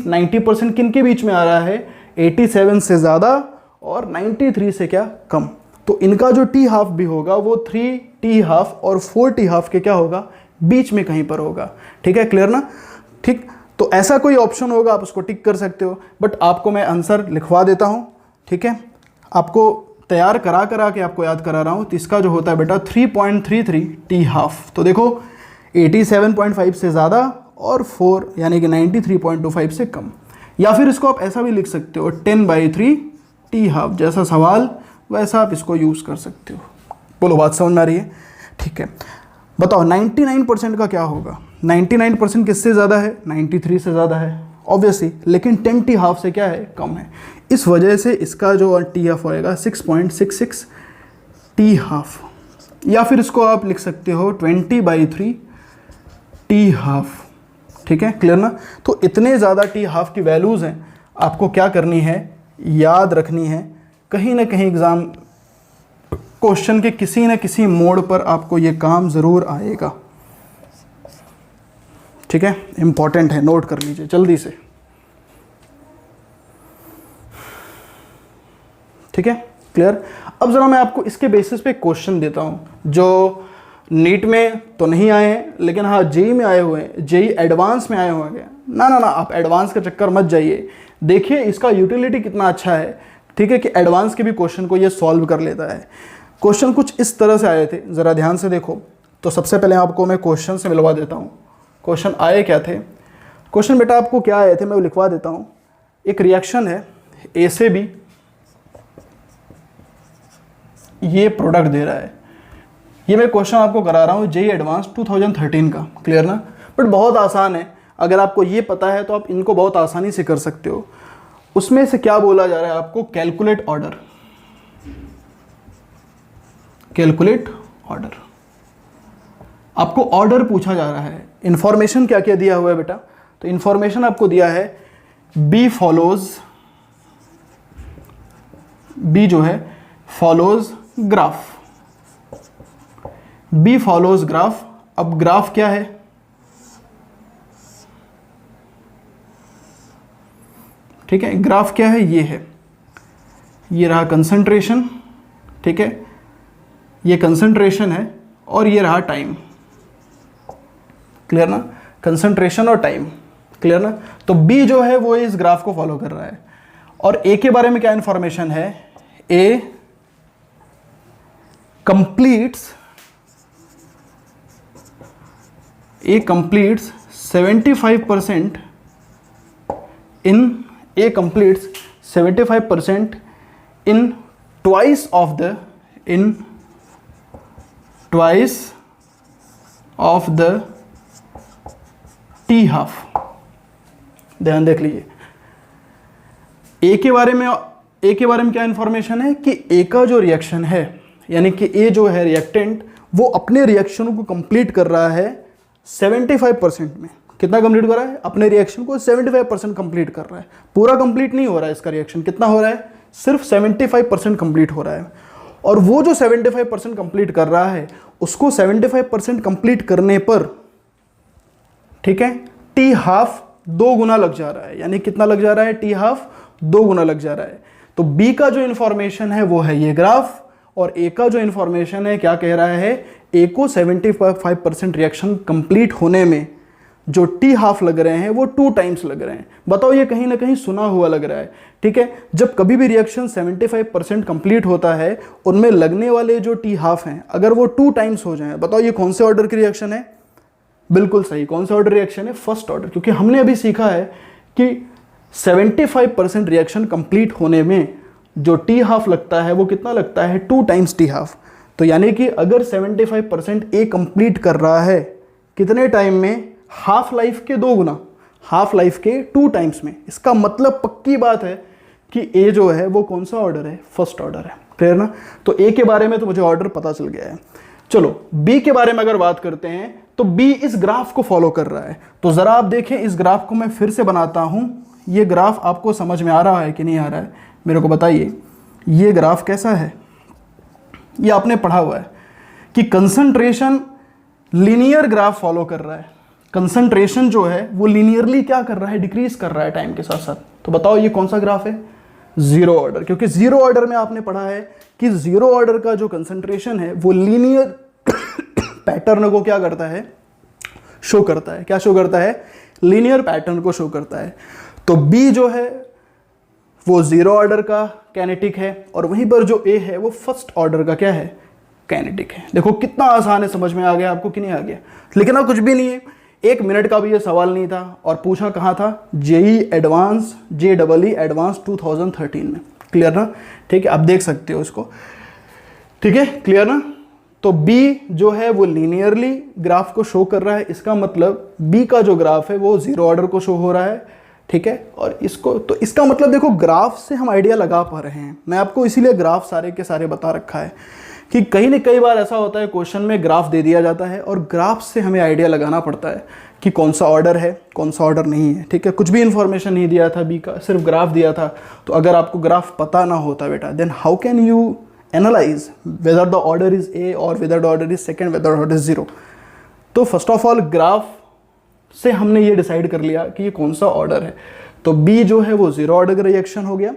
90% किन के बीच में आ रहा है 87 से ज़्यादा और 93 से क्या कम। तो इनका जो t½ भी होगा वो 3t½ और 4t½ के क्या होगा बीच में कहीं पर होगा। ठीक है, क्लियर ना। ठीक, तो ऐसा कोई ऑप्शन होगा आप उसको टिक कर सकते हो, बट आपको मैं आंसर लिखवा देता हूँ। ठीक है, आपको तैयार करा के आपको याद करा रहा हूँ। तो इसका जो होता है बेटा 3.33 t½ तो देखो 87.5 से ज़्यादा और 4 यानी कि 93.25 से कम, या फिर इसको आप ऐसा भी लिख सकते हो 10/3 t½ जैसा सवाल वैसा आप इसको यूज़ कर सकते हो। बोलो बात समझ में आ रही है। ठीक है, बताओ 99% का क्या होगा, 99% किससे ज़्यादा है 93 से ज़्यादा है, ऑब्वियसली, लेकिन 10 t½ से क्या है, कम है। इस वजह से इसका जो t½ होएगा 6.66 t², या फिर इसको आप लिख सकते हो 20/3 t²। ठीक है, क्लियर ना। तो इतने ज़्यादा t½ की वैल्यूज़ हैं, आपको क्या करनी है, याद रखनी है। कहीं ना कहीं एग्ज़ाम क्वेश्चन के किसी न किसी मोड पर आपको ये काम ज़रूर आएगा। ठीक है, इंपॉर्टेंट है, नोट कर लीजिए जल्दी से। ठीक है, क्लियर। अब ज़रा मैं आपको इसके बेसिस पे क्वेश्चन देता हूँ जो नीट में तो नहीं आए हैं, लेकिन हाँ जेई में आए हुए हैं, जेई एडवांस में आए हुए हैं। ना ना ना, आप एडवांस का चक्कर मत जाइए, देखिए इसका यूटिलिटी कितना अच्छा है। ठीक है, कि एडवांस के भी क्वेश्चन को ये सॉल्व कर लेता है। क्वेश्चन कुछ इस तरह से आए थे, ज़रा ध्यान से देखो। तो सबसे पहले आपको मैं क्वेश्चन से मिलवा देता हूँ। क्वेश्चन आए क्या थे, क्वेश्चन बेटा आपको क्या आए थे मैं वो लिखवा देता हूँ। एक रिएक्शन है ए से बी, ये प्रोडक्ट दे रहा है। ये मैं क्वेश्चन आपको करा रहा हूँ जेईई एडवांस 2013 का, क्लियर ना। बट बहुत आसान है, अगर आपको ये पता है तो आप इनको बहुत आसानी से कर सकते हो। उसमें से क्या बोला जा रहा है आपको, कैलकुलेट ऑर्डर। कैलकुलेट ऑर्डर, आपको ऑर्डर पूछा जा रहा है। इंफॉर्मेशन क्या क्या दिया हुआ है बेटा, तो इंफॉर्मेशन आपको दिया है बी फॉलोज, बी जो है follows graph, B follows graph. अब ग्राफ क्या है, ठीक है, ग्राफ क्या है, ये है, ये रहा कंसंट्रेशन। ठीक है, ये कंसंट्रेशन है और ये रहा टाइम, क्लियर ना, कंसंट्रेशन और टाइम, क्लियर ना। तो बी जो है वो इस ग्राफ को फॉलो कर रहा है। और ए के बारे में क्या इंफॉर्मेशन है, ए completes 75% in, A completes 75% in twice of the t²। ध्यान देख लीजिए, ए के बारे में क्या इंफॉर्मेशन है कि ए का जो रिएक्शन है, यानी कि ए जो है रिएक्टेंट, वो अपने रिएक्शन को कंप्लीट कर रहा है 75% में। कितना कंप्लीट कर रहा है, अपने रिएक्शन को 75% कंप्लीट कर रहा है। पूरा कंप्लीट नहीं हो रहा है इसका रिएक्शन, कितना हो रहा है, सिर्फ 75% कंप्लीट हो रहा है। और वो जो 75% कंप्लीट कर रहा है, उसको 75% कंप्लीट करने पर, ठीक है, t½ 2 गुना लग जा रहा है। यानी कितना लग जा रहा है, t½ 2 गुना लग जा रहा है। तो बी का जो इंफॉर्मेशन है वो है ये ग्राफ, और ए का जो इंफॉर्मेशन है क्या कह रहा है, ए को 75% रिएक्शन कंप्लीट होने में जो t½ लग रहे हैं वो 2 टाइम्स लग रहे हैं। बताओ, ये कहीं ना कहीं सुना हुआ लग रहा है। ठीक है, जब कभी भी रिएक्शन 75% कंप्लीट होता है, उनमें लगने वाले जो t½ हैं अगर वो 2 टाइम्स हो जाएं, बताओ ये कौन से ऑर्डर की रिएक्शन है, बिल्कुल सही, कौन सा ऑर्डर रिएक्शन है, फर्स्ट ऑर्डर। क्योंकि हमने अभी सीखा है कि 75% रिएक्शन कंप्लीट होने में जो t½ लगता है वो कितना लगता है, 2 टाइम्स t²। तो यानी कि अगर 75% ए कंप्लीट कर रहा है कितने टाइम में, हाफ लाइफ के 2 गुना, हाफ लाइफ के 2 टाइम्स में। इसका मतलब पक्की बात है कि ए जो है वो कौन सा ऑर्डर है, फर्स्ट ऑर्डर है, क्लियर ना। तो ए के बारे में तो मुझे ऑर्डर पता चल गया है। चलो बी के बारे में अगर बात करते हैं, तो बी इस ग्राफ को फॉलो कर रहा है। तो जरा आप देखें, इस ग्राफ को मैं फिर से बनाता हूं। ये ग्राफ आपको समझ में आ रहा है कि नहीं आ रहा है, मेरे को बताइए। ये ग्राफ कैसा है, ये आपने पढ़ा हुआ है कि कंसंट्रेशन लीनियर ग्राफ फॉलो कर रहा है। कंसंट्रेशन जो है वो लीनियरली क्या कर रहा है, डिक्रीज कर रहा है टाइम के साथ साथ। तो बताओ ये कौन सा ग्राफ है, जीरो ऑर्डर। क्योंकि जीरो ऑर्डर में आपने पढ़ा है कि जीरो ऑर्डर का जो कंसंट्रेशन है वो लीनियर पैटर्न को क्या करता है, शो करता है। क्या शो करता है, लीनियर पैटर्न को शो करता है। तो बी जो है वो जीरो ऑर्डर का काइनेटिक है, और वहीं पर जो ए है वो फर्स्ट ऑर्डर का क्या है, काइनेटिक है। देखो कितना आसान है, समझ में आ गया आपको कि नहीं आ गया। लेकिन अब कुछ भी नहीं है, 1 मिनट का भी ये सवाल नहीं था, और पूछा कहाँ था, जेईई एडवांस, JEE एडवांस 2013 में, क्लियर ना। ठीक है, आप देख सकते हो इसको, ठीक है, क्लियर ना। तो बी जो है वो लीनियरली ग्राफ को शो कर रहा है। इसका मतलब बी का जो ग्राफ है वो जीरो ऑर्डर को शो हो रहा है, ठीक है। और इसको तो इसका मतलब देखो ग्राफ से हम आइडिया लगा पा रहे हैं। मैं आपको इसीलिए ग्राफ सारे के सारे बता रखा है कि कहीं न कई बार ऐसा होता है क्वेश्चन में ग्राफ दे दिया जाता है और ग्राफ से हमें आइडिया लगाना पड़ता है कि कौन सा ऑर्डर है कौन सा ऑर्डर नहीं है, ठीक है। कुछ भी इन्फॉर्मेशन नहीं दिया था बी का, सिर्फ ग्राफ दिया था। तो अगर आपको ग्राफ पता ना होता बेटा, then how can you analyze whether the order is a और whether the order is second, whether order is zero. तो फर्स्ट ऑफ ऑल ग्राफ से हमने ये डिसाइड कर लिया कि ये कौन सा ऑर्डर है। तो बी जो है वो जीरो ऑर्डर का रिएक्शन हो गया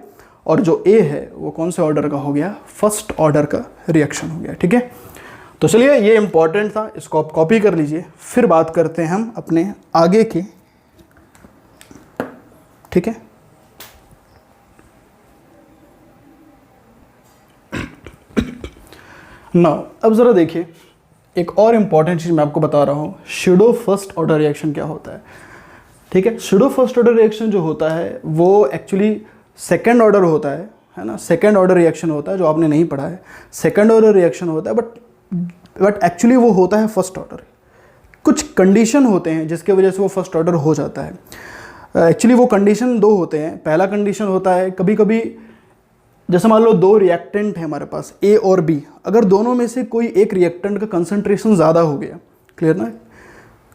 और जो ए है वो कौन से ऑर्डर का हो गया, फर्स्ट ऑर्डर का रिएक्शन हो गया, ठीक है। तो चलिए ये इंपॉर्टेंट था, इसको आप कॉपी कर लीजिए। फिर बात करते हैं हम अपने आगे की, ठीक है। नाउ अब जरा देखिए, एक और इंपॉर्टेंट चीज मैं आपको बता रहा हूं, स्यूडो फर्स्ट ऑर्डर रिएक्शन क्या होता है, ठीक है। स्यूडो फर्स्ट ऑर्डर रिएक्शन जो होता है वो एक्चुअली सेकेंड ऑर्डर होता है ना, सेकेंड ऑर्डर रिएक्शन होता है, जो आपने नहीं पढ़ा है। सेकेंड ऑर्डर रिएक्शन होता है बट एक्चुअली वो होता है फर्स्ट ऑर्डर। कुछ कंडीशन होते हैं जिसके वजह से वो फर्स्ट ऑर्डर हो जाता है। एक्चुअली वो कंडीशन दो होते हैं। पहला कंडीशन होता है कभी कभी जैसे मान लो दो रिएक्टेंट है हमारे पास ए और बी, अगर दोनों में से कोई एक रिएक्टेंट का कंसंट्रेशन ज़्यादा हो गया, क्लियर ना,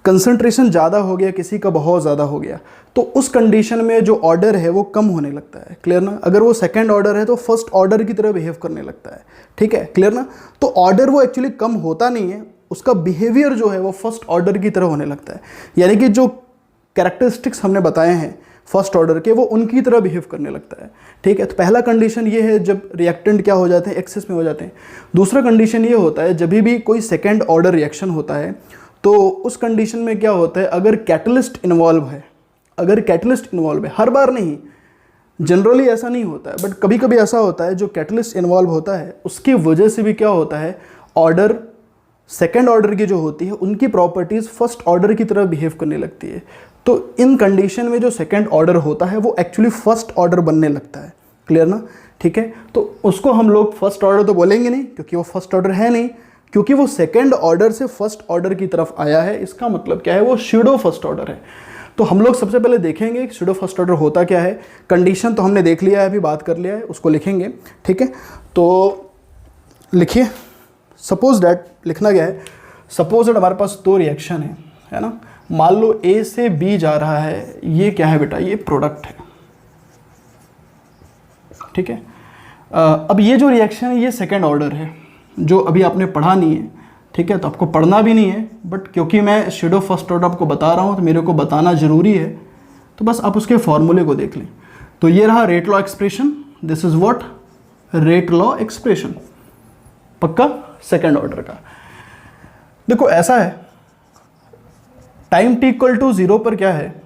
कंसंट्रेशन ज़्यादा हो गया, किसी का बहुत ज़्यादा हो गया, तो उस कंडीशन में जो ऑर्डर है वो कम होने लगता है, क्लियर ना। अगर वो सेकंड ऑर्डर है तो फर्स्ट ऑर्डर की तरह बिहेव करने लगता है, ठीक है, क्लियर ना। तो ऑर्डर वो एक्चुअली कम होता नहीं है, उसका बिहेवियर जो है वो फर्स्ट ऑर्डर की तरह होने लगता है। यानी कि जो कैरेक्टरिस्टिक्स हमने बताए हैं फर्स्ट ऑर्डर के, वो उनकी तरह बिहेव करने लगता है, ठीक है। तो पहला कंडीशन ये है जब रिएक्टेंट क्या हो जाते हैं, एक्सेस में हो जाते हैं। दूसरा कंडीशन ये होता है जब भी कोई सेकेंड ऑर्डर रिएक्शन होता है तो उस कंडीशन में क्या होता है, अगर कैटलिस्ट इन्वॉल्व है, अगर कैटलिस्ट इन्वॉल्व है, हर बार नहीं, जनरली ऐसा नहीं होता है, बट कभी कभी ऐसा होता है जो कैटलिस्ट इन्वॉल्व होता है उसकी वजह से भी क्या होता है, ऑर्डर सेकेंड ऑर्डर की जो होती है उनकी प्रॉपर्टीज़ फर्स्ट ऑर्डर की तरह बिहेव करने लगती है। तो इन कंडीशन में जो सेकेंड ऑर्डर होता है वो एक्चुअली फर्स्ट ऑर्डर बनने लगता है, क्लियर ना, ठीक है। तो उसको हम लोग फर्स्ट ऑर्डर तो बोलेंगे नहीं क्योंकि वो फर्स्ट ऑर्डर है नहीं, क्योंकि वो सेकेंड ऑर्डर से फर्स्ट ऑर्डर की तरफ आया है। इसका मतलब क्या है, वो स्यूडो फर्स्ट ऑर्डर है। तो हम लोग सबसे पहले देखेंगे स्यूडो फर्स्ट ऑर्डर होता क्या है। कंडीशन तो हमने देख लिया है, अभी बात कर लिया है, उसको लिखेंगे, ठीक है। तो लिखिए, सपोज दैट, लिखना क्या है, सपोज दैट हमारे पास दो रिएक्शन है ना। मान लो ए से बी जा रहा है, ये क्या है बेटा, ये प्रोडक्ट है, ठीक है। अब ये जो रिएक्शन है ये सेकेंड ऑर्डर है, जो अभी आपने पढ़ा नहीं है, ठीक है। तो आपको पढ़ना भी नहीं है, बट क्योंकि मैं स्यूडो फर्स्ट ऑर्डर आपको बता रहा हूँ तो मेरे को बताना ज़रूरी है, तो बस आप उसके फॉर्मूले को देख लें। तो ये रहा rate law expression, this is what, rate law expression, पक्का सेकेंड ऑर्डर का। देखो ऐसा है, टाइम टी इक्वल टू 0 पर क्या है,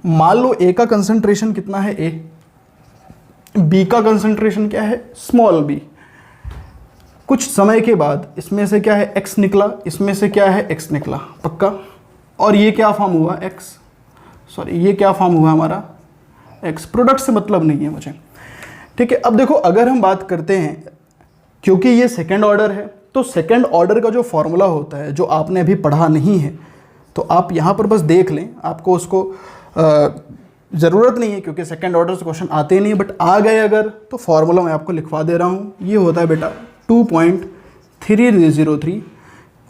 मान लो ए का कंसंट्रेशन कितना है, ए, बी का कंसंट्रेशन क्या है, स्मॉल बी। कुछ समय के बाद इसमें से क्या है, x निकला, इसमें से क्या है, x निकला, पक्का। और ये क्या फॉर्म हुआ, ये क्या फॉर्म हुआ हमारा, x। प्रोडक्ट से मतलब नहीं है मुझे, ठीक है। अब देखो अगर हम बात करते हैं, क्योंकि ये सेकेंड ऑर्डर है, तो सेकेंड ऑर्डर का जो फॉर्मूला होता है जो आपने अभी पढ़ा नहीं है, तो आप यहाँ पर बस देख लें, आपको उसको ज़रूरत नहीं है क्योंकि सेकेंड ऑर्डर से क्वेश्चन आते ही नहीं, बट आ गए अगर तो फॉर्मूला मैं आपको लिखवा दे रहा हूँ। ये होता है बेटा 2.303,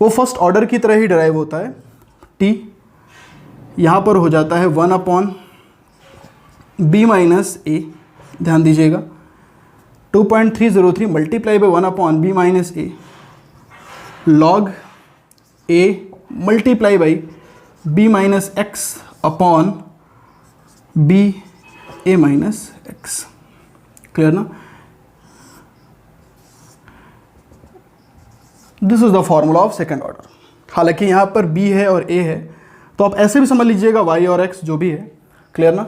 वो फर्स्ट ऑर्डर की तरह ही ड्राइव होता है। t यहाँ पर हो जाता है 1/b माइनस ए, ध्यान दीजिएगा, 2.303 multiply by 1/b minus a log a multiply by b minus x upon b a minus x, clear ना। This is the formula of second order. हालांकि यहाँ पर b है और a है, तो आप ऐसे भी समझ लीजिएगा, y और x जो भी है, क्लियर ना।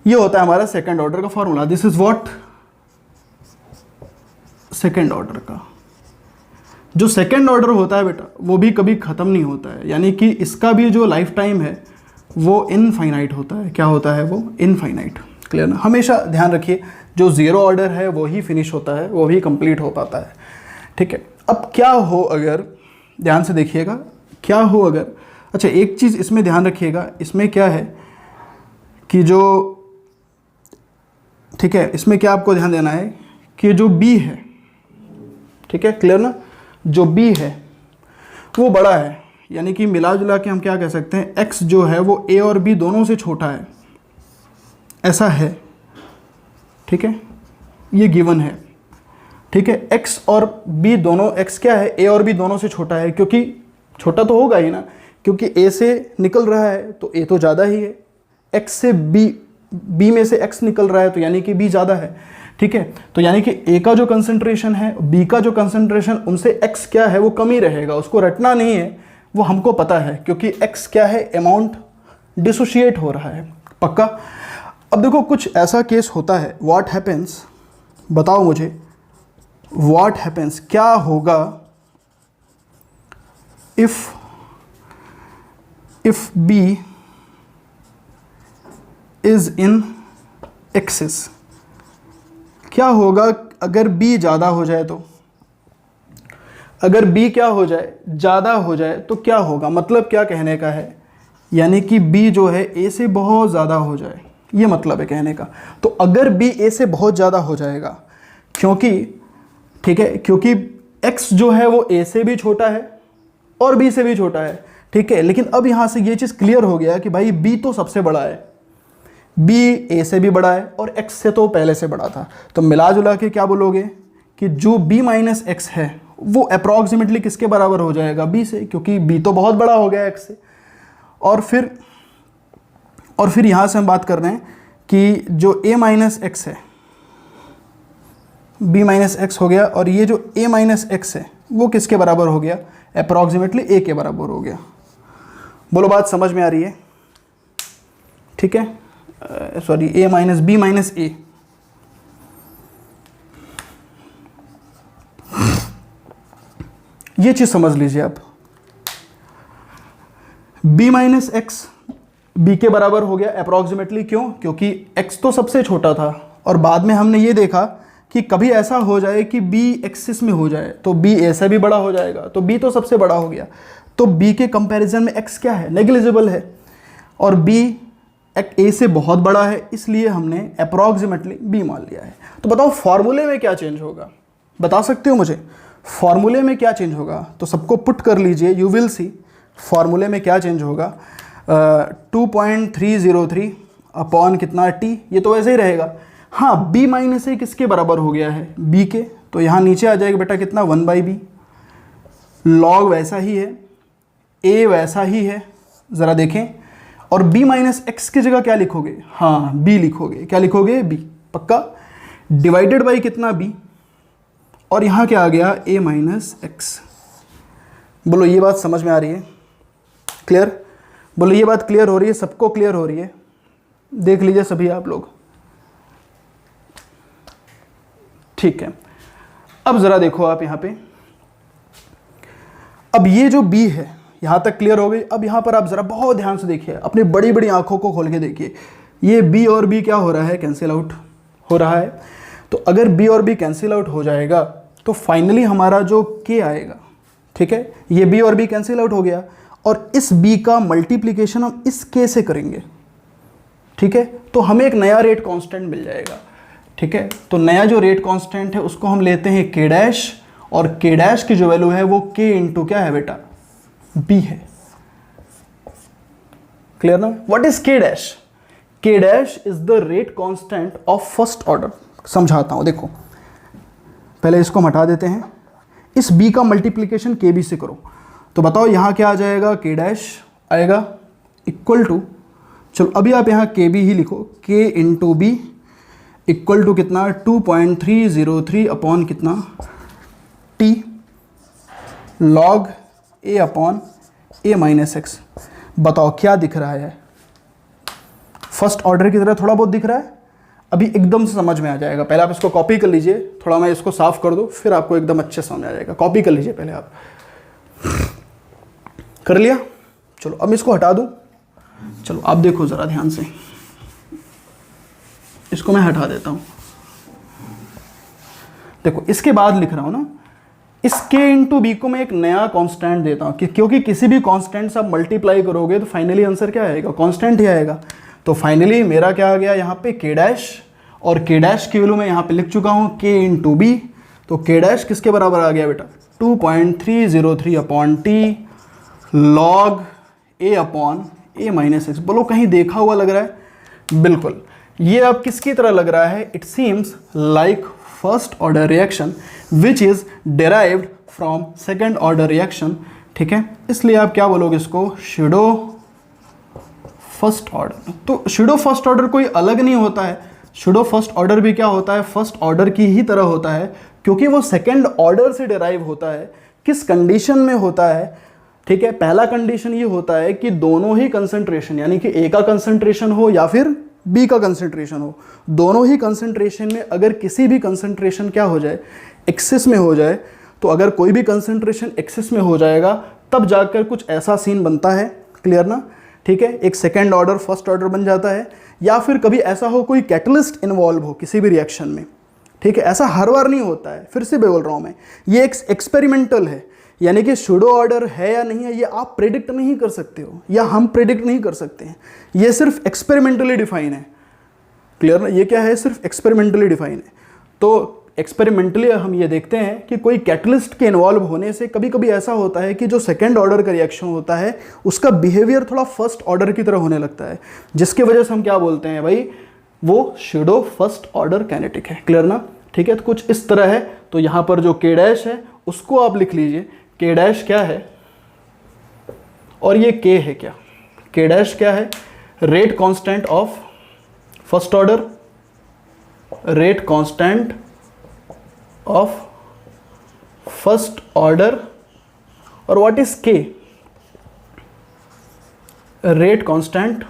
ये होता है हमारा सेकेंड ऑर्डर का formula. This is what, second order का जो सेकेंड ऑर्डर होता है बेटा, वो भी कभी ख़त्म नहीं होता है, यानी कि इसका भी जो लाइफ टाइम है वो इनफाइनाइट होता है। क्या होता है वो, इनफाइनाइट, क्लियर ना। हमेशा ध्यान रखिए, जो ज़ीरो ऑर्डर है वो ही फिनिश होता है, वो भी कंप्लीट हो पाता है, ठीक है। अब क्या हो अगर, ध्यान से देखिएगा, क्या हो अगर, अच्छा एक चीज़ इसमें ध्यान रखिएगा, इसमें क्या है कि जो, ठीक है, इसमें क्या आपको ध्यान देना है कि जो b है, ठीक है, क्लियर ना, जो b है वो बड़ा है, यानी कि मिला जुला के हम क्या कह सकते हैं, x जो है वो a और b दोनों से छोटा है, ऐसा है, ठीक है, ये गिवन है, ठीक है। x और b दोनों, x क्या है, a और b दोनों से छोटा है, क्योंकि छोटा तो होगा ही ना, क्योंकि a से निकल रहा है तो a तो ज़्यादा ही है, x से b में से x निकल रहा है तो यानी कि b ज़्यादा है, ठीक है। तो यानी कि a का जो कंसंट्रेशन है, b का जो कंसंट्रेशन, उनसे x क्या है वो कम ही रहेगा, उसको रटना नहीं है, वो हमको पता है, क्योंकि x क्या है, अमाउंट डिसोशिएट हो रहा है, पक्का। अब देखो कुछ ऐसा केस होता है, व्हाट हैपेंस, बताओ मुझे, व्हाट हैपेंस, क्या होगा if b is in axis, क्या होगा अगर b ज़्यादा हो जाए तो, अगर b क्या हो जाए, ज़्यादा हो जाए तो क्या होगा, मतलब क्या कहने का है, यानी कि b जो है a से बहुत ज़्यादा हो जाए, ये मतलब है कहने का। तो अगर b a से बहुत ज़्यादा हो जाएगा, क्योंकि, ठीक है, क्योंकि x जो है वो a से भी छोटा है और b से भी छोटा है, ठीक है। लेकिन अब यहाँ से ये चीज़ क्लियर हो गया कि भाई b तो सबसे बड़ा है, b a से भी बड़ा है और x से तो पहले से बड़ा था, तो मिला जुला के क्या बोलोगे कि जो b माइनस एक्स है वो अप्रॉक्सीमेटली किसके बराबर हो जाएगा, b से, क्योंकि b तो बहुत बड़ा हो गया x से। और फिर यहाँ से हम बात कर रहे हैं कि जो a माइनस एक्स है, b माइनस एक्स हो गया, और ये जो a माइनस एक्स है वो किसके बराबर हो गया, अप्रॉक्सीमेटली a के बराबर हो गया। बोलो बात समझ में आ रही है, ठीक है, sorry, a minus b minus a, ये चीज समझ लीजिए आप, b माइनस एक्स b के बराबर हो गया अप्रॉक्सीमेटली, क्यों, क्योंकि x तो सबसे छोटा था, और बाद में हमने ये देखा कि कभी ऐसा हो जाए कि b एक्सिस में हो जाए तो b a से भी बड़ा हो जाएगा, तो b तो सबसे बड़ा हो गया, तो b के कंपैरिजन में x क्या है, नेग्लिजिबल है, और b a से बहुत बड़ा है, इसलिए हमने अप्रॉक्सीमेटली b मान लिया है। तो बताओ फॉर्मूले में क्या चेंज होगा, बता सकते हो मुझे, फॉर्मूले में क्या चेंज होगा, तो सबको पुट कर लीजिए, यू विल सी फॉर्मूले में क्या चेंज होगा, 2.303 अपॉन कितना t, ये तो वैसे ही रहेगा। हाँ, b माइनस a किसके बराबर हो गया है, b के, तो यहाँ नीचे आ जाएगा बेटा कितना, 1/b, लॉग वैसा ही है, a वैसा ही है, ज़रा देखें, और b माइनस एक्स की जगह क्या लिखोगे, हाँ b लिखोगे, क्या लिखोगे, b, पक्का, डिवाइडेड बाई कितना, b, और यहाँ क्या आ गया, a माइनस एक्स। बोलो ये बात समझ में आ रही है, क्लियर, बोलो ये बात क्लियर हो रही है, सबको क्लियर हो रही है, देख लीजिए सभी आप लोग, ठीक है। अब ज़रा देखो आप यहाँ पे, अब ये जो b है यहाँ तक क्लियर हो गई। अब यहाँ पर आप ज़रा बहुत ध्यान से देखिए, अपनी बड़ी बड़ी आंखों को खोल के देखिए, ये b और b क्या हो रहा है, कैंसिल आउट हो रहा है। तो अगर b और b कैंसिल आउट हो जाएगा तो फाइनली हमारा जो k आएगा, ठीक है, ये b और b कैंसिल आउट हो गया, और इस b का मल्टीप्लिकेशन हम इस k से करेंगे, ठीक है, तो हमें एक नया रेट कांस्टेंट मिल जाएगा, ठीक है। तो नया जो रेट कांस्टेंट है उसको हम लेते हैं k डैश, और k डैश की जो वैल्यू है वो k इंटू क्या है बेटा, b है, क्लियर ना। What is k dash, k dash is the rate constant of first order. समझाता हूं, देखो पहले इसको हम हटा देते हैं, इस b का मल्टीप्लिकेशन kb से करो, तो बताओ यहाँ क्या आ जाएगा, k डैश आएगा इक्वल टू, चलो अभी आप यहाँ kb ही लिखो, k into B equal to कितना, 2.303 अपॉन कितना, t log a upon a minus x. बताओ क्या दिख रहा है, फर्स्ट ऑर्डर की तरह थोड़ा बहुत दिख रहा है, अभी एकदम से समझ में आ जाएगा। पहले आप इसको कॉपी कर लीजिए, थोड़ा मैं इसको साफ कर दूं, फिर आपको एकदम अच्छे समझ आ जाएगा। कॉपी कर लीजिए पहले आप, कर लिया, चलो अब इसको हटा दूं। चलो आप देखो ज़रा ध्यान से, इसको मैं हटा देता हूं। देखो इसके बाद लिख रहा हूं ना, इस k इंटू बी को मैं एक नया कांस्टेंट देता हूं, क्योंकि किसी भी कांस्टेंट से आप मल्टीप्लाई करोगे तो फाइनली आंसर क्या आएगा, कांस्टेंट ही आएगा। तो फाइनली मेरा क्या आ गया यहाँ पे के डैश, और के डैश की वैल्यू मैं यहाँ पे लिख चुका हूँ के इंटू बी। तो के डैश किसके बराबर आ गया बेटा, 2.303 अपॉन टी लॉग ए अपॉन ए माइनस एक्स। बोलो कहीं देखा हुआ लग रहा है? बिल्कुल। ये अब किसकी तरह लग रहा है? It seems like first order reaction which is derived from second order reaction. ठीक है, इसलिए आप क्या बोलोगे इसको, शूडो फर्स्ट ऑर्डर। तो शूडो फर्स्ट ऑर्डर कोई अलग नहीं होता है, शूडो फर्स्ट ऑर्डर भी क्या होता है, फर्स्ट ऑर्डर की ही तरह होता है, क्योंकि वो सेकेंड ऑर्डर से डेराइव होता है। किस कंडीशन में होता है? ठीक है, पहला कंडीशन ये होता है कि दोनों ही कंसंट्रेशन, यानी कि ए का कंसंट्रेशन हो या फिर बी का कंसंट्रेशन हो, दोनों ही कंसंट्रेशन में अगर किसी भी कंसंट्रेशन क्या हो जाए, एक्सेस में हो जाए, तो अगर कोई भी कंसंट्रेशन एक्सेस में हो जाएगा तब जाकर कुछ ऐसा सीन बनता है। क्लियर ना? ठीक है, एक सेकेंड ऑर्डर फर्स्ट ऑर्डर बन जाता है, या फिर कभी ऐसा हो कोई कैटलिस्ट इन्वॉल्व हो किसी भी रिएक्शन में। ठीक है, ऐसा हर बार नहीं होता है, फिर से बोल रहा हूँ मैं, ये एक एक्सपेरिमेंटल है, यानी कि शूडो ऑर्डर है या नहीं है ये आप प्रेडिक्ट नहीं कर सकते हो, या हम प्रेडिक्ट नहीं कर सकते हैं, ये सिर्फ एक्सपेरिमेंटली डिफाइन है। क्लियर ना? ये क्या है, सिर्फ एक्सपेरिमेंटली डिफाइन है। तो एक्सपेरिमेंटली हम ये देखते हैं कि कोई कैटलिस्ट के इन्वॉल्व होने से कभी कभी ऐसा होता है कि जो सेकेंड ऑर्डर का रिएक्शन होता है उसका बिहेवियर थोड़ा फर्स्ट ऑर्डर की तरह होने लगता है, जिसकी वजह से हम क्या बोलते हैं भाई, वो शूडो फर्स्ट ऑर्डर काइनेटिक है। क्लियर ना? ठीक है, तो कुछ इस तरह है। तो यहाँ पर जो के डैश है उसको आप लिख लीजिए, के डैश क्या है और ये के है क्या, के डैश क्या है, rate constant of first order, rate constant of first order, और व्हाट इज के, rate constant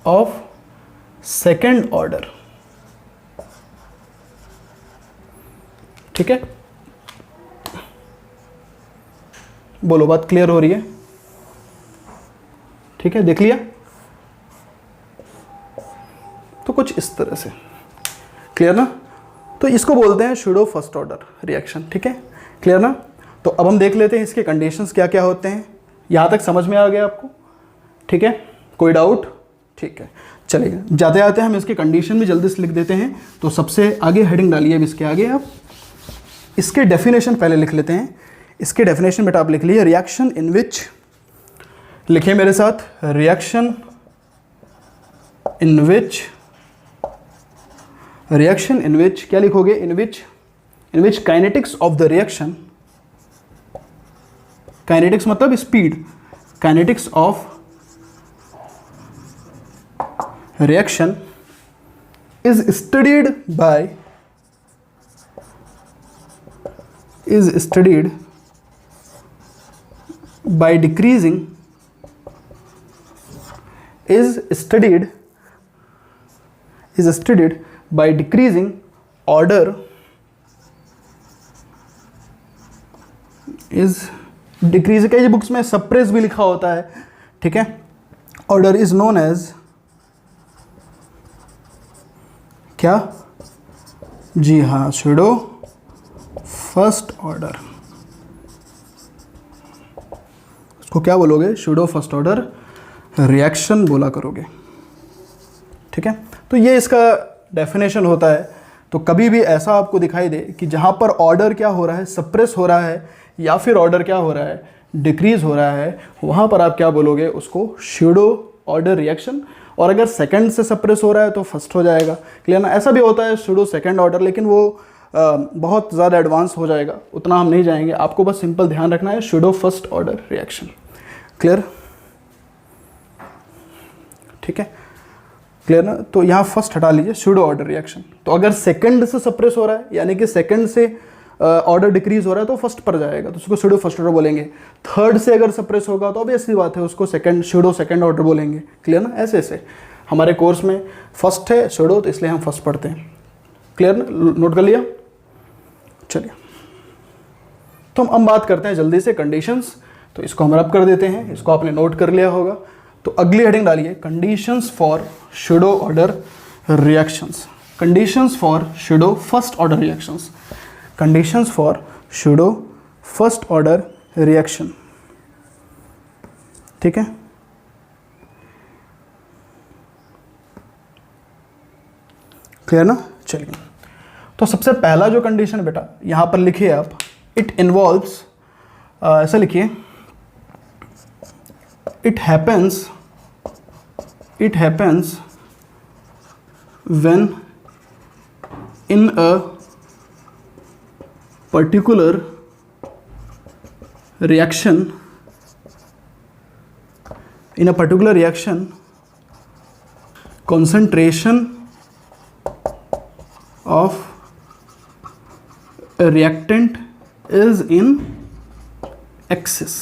of second order. ठीक है, बोलो बात क्लियर हो रही है? ठीक है, देख लिया? तो कुछ इस तरह से, क्लियर ना? तो इसको बोलते हैं शूडो फर्स्ट ऑर्डर रिएक्शन। ठीक है, क्लियर ना? तो अब हम देख लेते हैं इसके कंडीशंस क्या क्या होते हैं। यहां तक समझ में आ गया आपको? ठीक है, कोई डाउट? ठीक है, चलिए जाते आते हम इसके कंडीशन भी जल्दी से लिख देते हैं। तो सबसे आगे हेडिंग डालिए अब इसके आगे, आप इसके डेफिनेशन पहले लिख लेते हैं। इसके डेफिनेशन बेटा आप लिख लीजिए, रिएक्शन इन विच, लिखिए मेरे साथ, reaction in which, reaction in which क्या लिखोगे, in which kinetics of the reaction, kinetics मतलब speed, kinetics of reaction is studied by, is studied by decreasing, is studied by decreasing order, is decrease, कई books में suppress भी लिखा होता है। ठीक है, ऑर्डर इज नोन एज क्या, जी हाँ, शूडो फर्स्ट ऑर्डर। उसको क्या बोलोगे, शूडो फर्स्ट ऑर्डर रिएक्शन बोला करोगे। ठीक है, तो ये इसका डेफिनेशन होता है। तो कभी भी ऐसा आपको दिखाई दे कि जहां पर ऑर्डर क्या हो रहा है, सप्रेस हो रहा है, या फिर ऑर्डर क्या हो रहा है, डिक्रीज हो रहा है, वहां पर आप क्या बोलोगे, उसको शूडो ऑर्डर रिएक्शन। और अगर सेकंड से सप्रेस हो रहा है तो फर्स्ट हो जाएगा। क्लियर ना? ऐसा भी होता है शूडो सेकंड ऑर्डर, लेकिन वो बहुत ज़्यादा एडवांस हो जाएगा, उतना हम नहीं जाएंगे। आपको बस सिंपल ध्यान रखना है, pseudo first order reaction. Clear? ठीक है, क्लियर ना? तो यहाँ फर्स्ट हटा लीजिए, शूडो ऑर्डर रिएक्शन। तो अगर सेकंड से सप्रेस हो रहा है, यानी कि सेकंड से ऑर्डर डिक्रीज हो रहा है, तो फर्स्ट पर जाएगा, तो उसको शूडो फर्स्ट ऑर्डर बोलेंगे। थर्ड से अगर सप्रेस होगा तो ऑब्वियसली बात है, उसको सेकंड, शूडो सेकंड ऑर्डर बोलेंगे। क्लियर ना? ऐसे ऐसे हमारे कोर्स में फर्स्ट है शूडो, तो इसलिए हम फर्स्ट पढ़ते हैं। क्लियर ना? नोट कर लिया? चलिए, तो हम बात करते हैं जल्दी से कंडीशंस। तो इसको हम रब कर देते हैं, इसको आपने नोट कर लिया होगा। तो अगली हेडिंग डालिए, conditions for pseudo order reactions, conditions for pseudo first order reactions, conditions for pseudo first order reaction. ठीक है, क्लियर ना। चलिए, तो सबसे पहला जो कंडीशन बेटा यहाँ पर लिखिए आप, इट इन्वॉल्व्स, ऐसा लिखिए, it happens when in a particular reaction concentration of a reactant is in excess,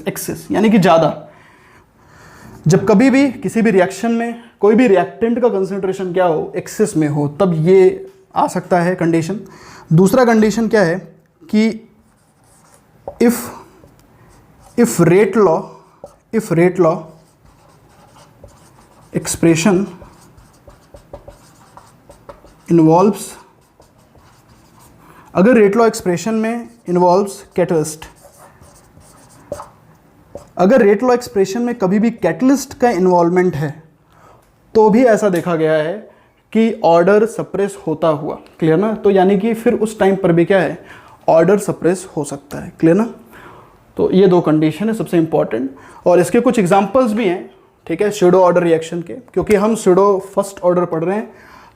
excess यानी कि ज़्यादा। जब कभी भी किसी भी रिएक्शन में कोई भी रिएक्टेंट का कंसंट्रेशन क्या हो, एक्सेस में हो, तब ये आ सकता है कंडीशन। दूसरा कंडीशन क्या है कि if rate law expression involves, अगर रेट लॉ एक्सप्रेशन में इन्वॉल्व्स कैटलिस्ट, अगर रेट लॉ एक्सप्रेशन में कभी भी कैटलिस्ट का इन्वॉल्वमेंट है तो भी ऐसा देखा गया है कि ऑर्डर सप्रेस होता हुआ। क्लियर ना। तो यानी कि फिर उस टाइम पर भी क्या है, ऑर्डर सप्रेस हो सकता है। क्लियर ना। तो ये दो कंडीशन है सबसे इंपॉर्टेंट, और इसके कुछ एग्जांपल्स भी हैं, ठीक है, स्यूडो ऑर्डर रिएक्शन के, क्योंकि हम स्यूडो फर्स्ट ऑर्डर पढ़ रहे हैं।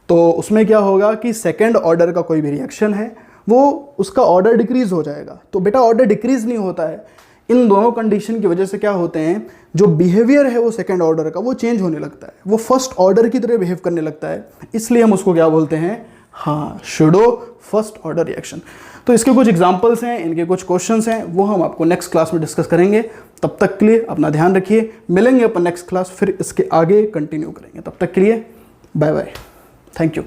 तो उसमें क्या होगा कि सेकंड ऑर्डर का कोई भी रिएक्शन है वो उसका ऑर्डर डिक्रीज हो जाएगा। तो बेटा ऑर्डर डिक्रीज नहीं होता है, इन दोनों कंडीशन की वजह से क्या होते हैं, जो बिहेवियर है वो सेकंड ऑर्डर का वो चेंज होने लगता है, वो फर्स्ट ऑर्डर की तरह बिहेव करने लगता है। इसलिए हम उसको क्या बोलते हैं, हाँ, स्यूडो फर्स्ट ऑर्डर रिएक्शन। तो इसके कुछ एग्जांपल्स हैं, इनके कुछ क्वेश्चंस हैं, वो हम आपको नेक्स्ट क्लास में डिस्कस करेंगे। तब तक के लिए अपना ध्यान रखिए, मिलेंगे अपन नेक्स्ट क्लास, फिर इसके आगे कंटिन्यू करेंगे। तब तक के लिए बाय बाय, थैंक यू।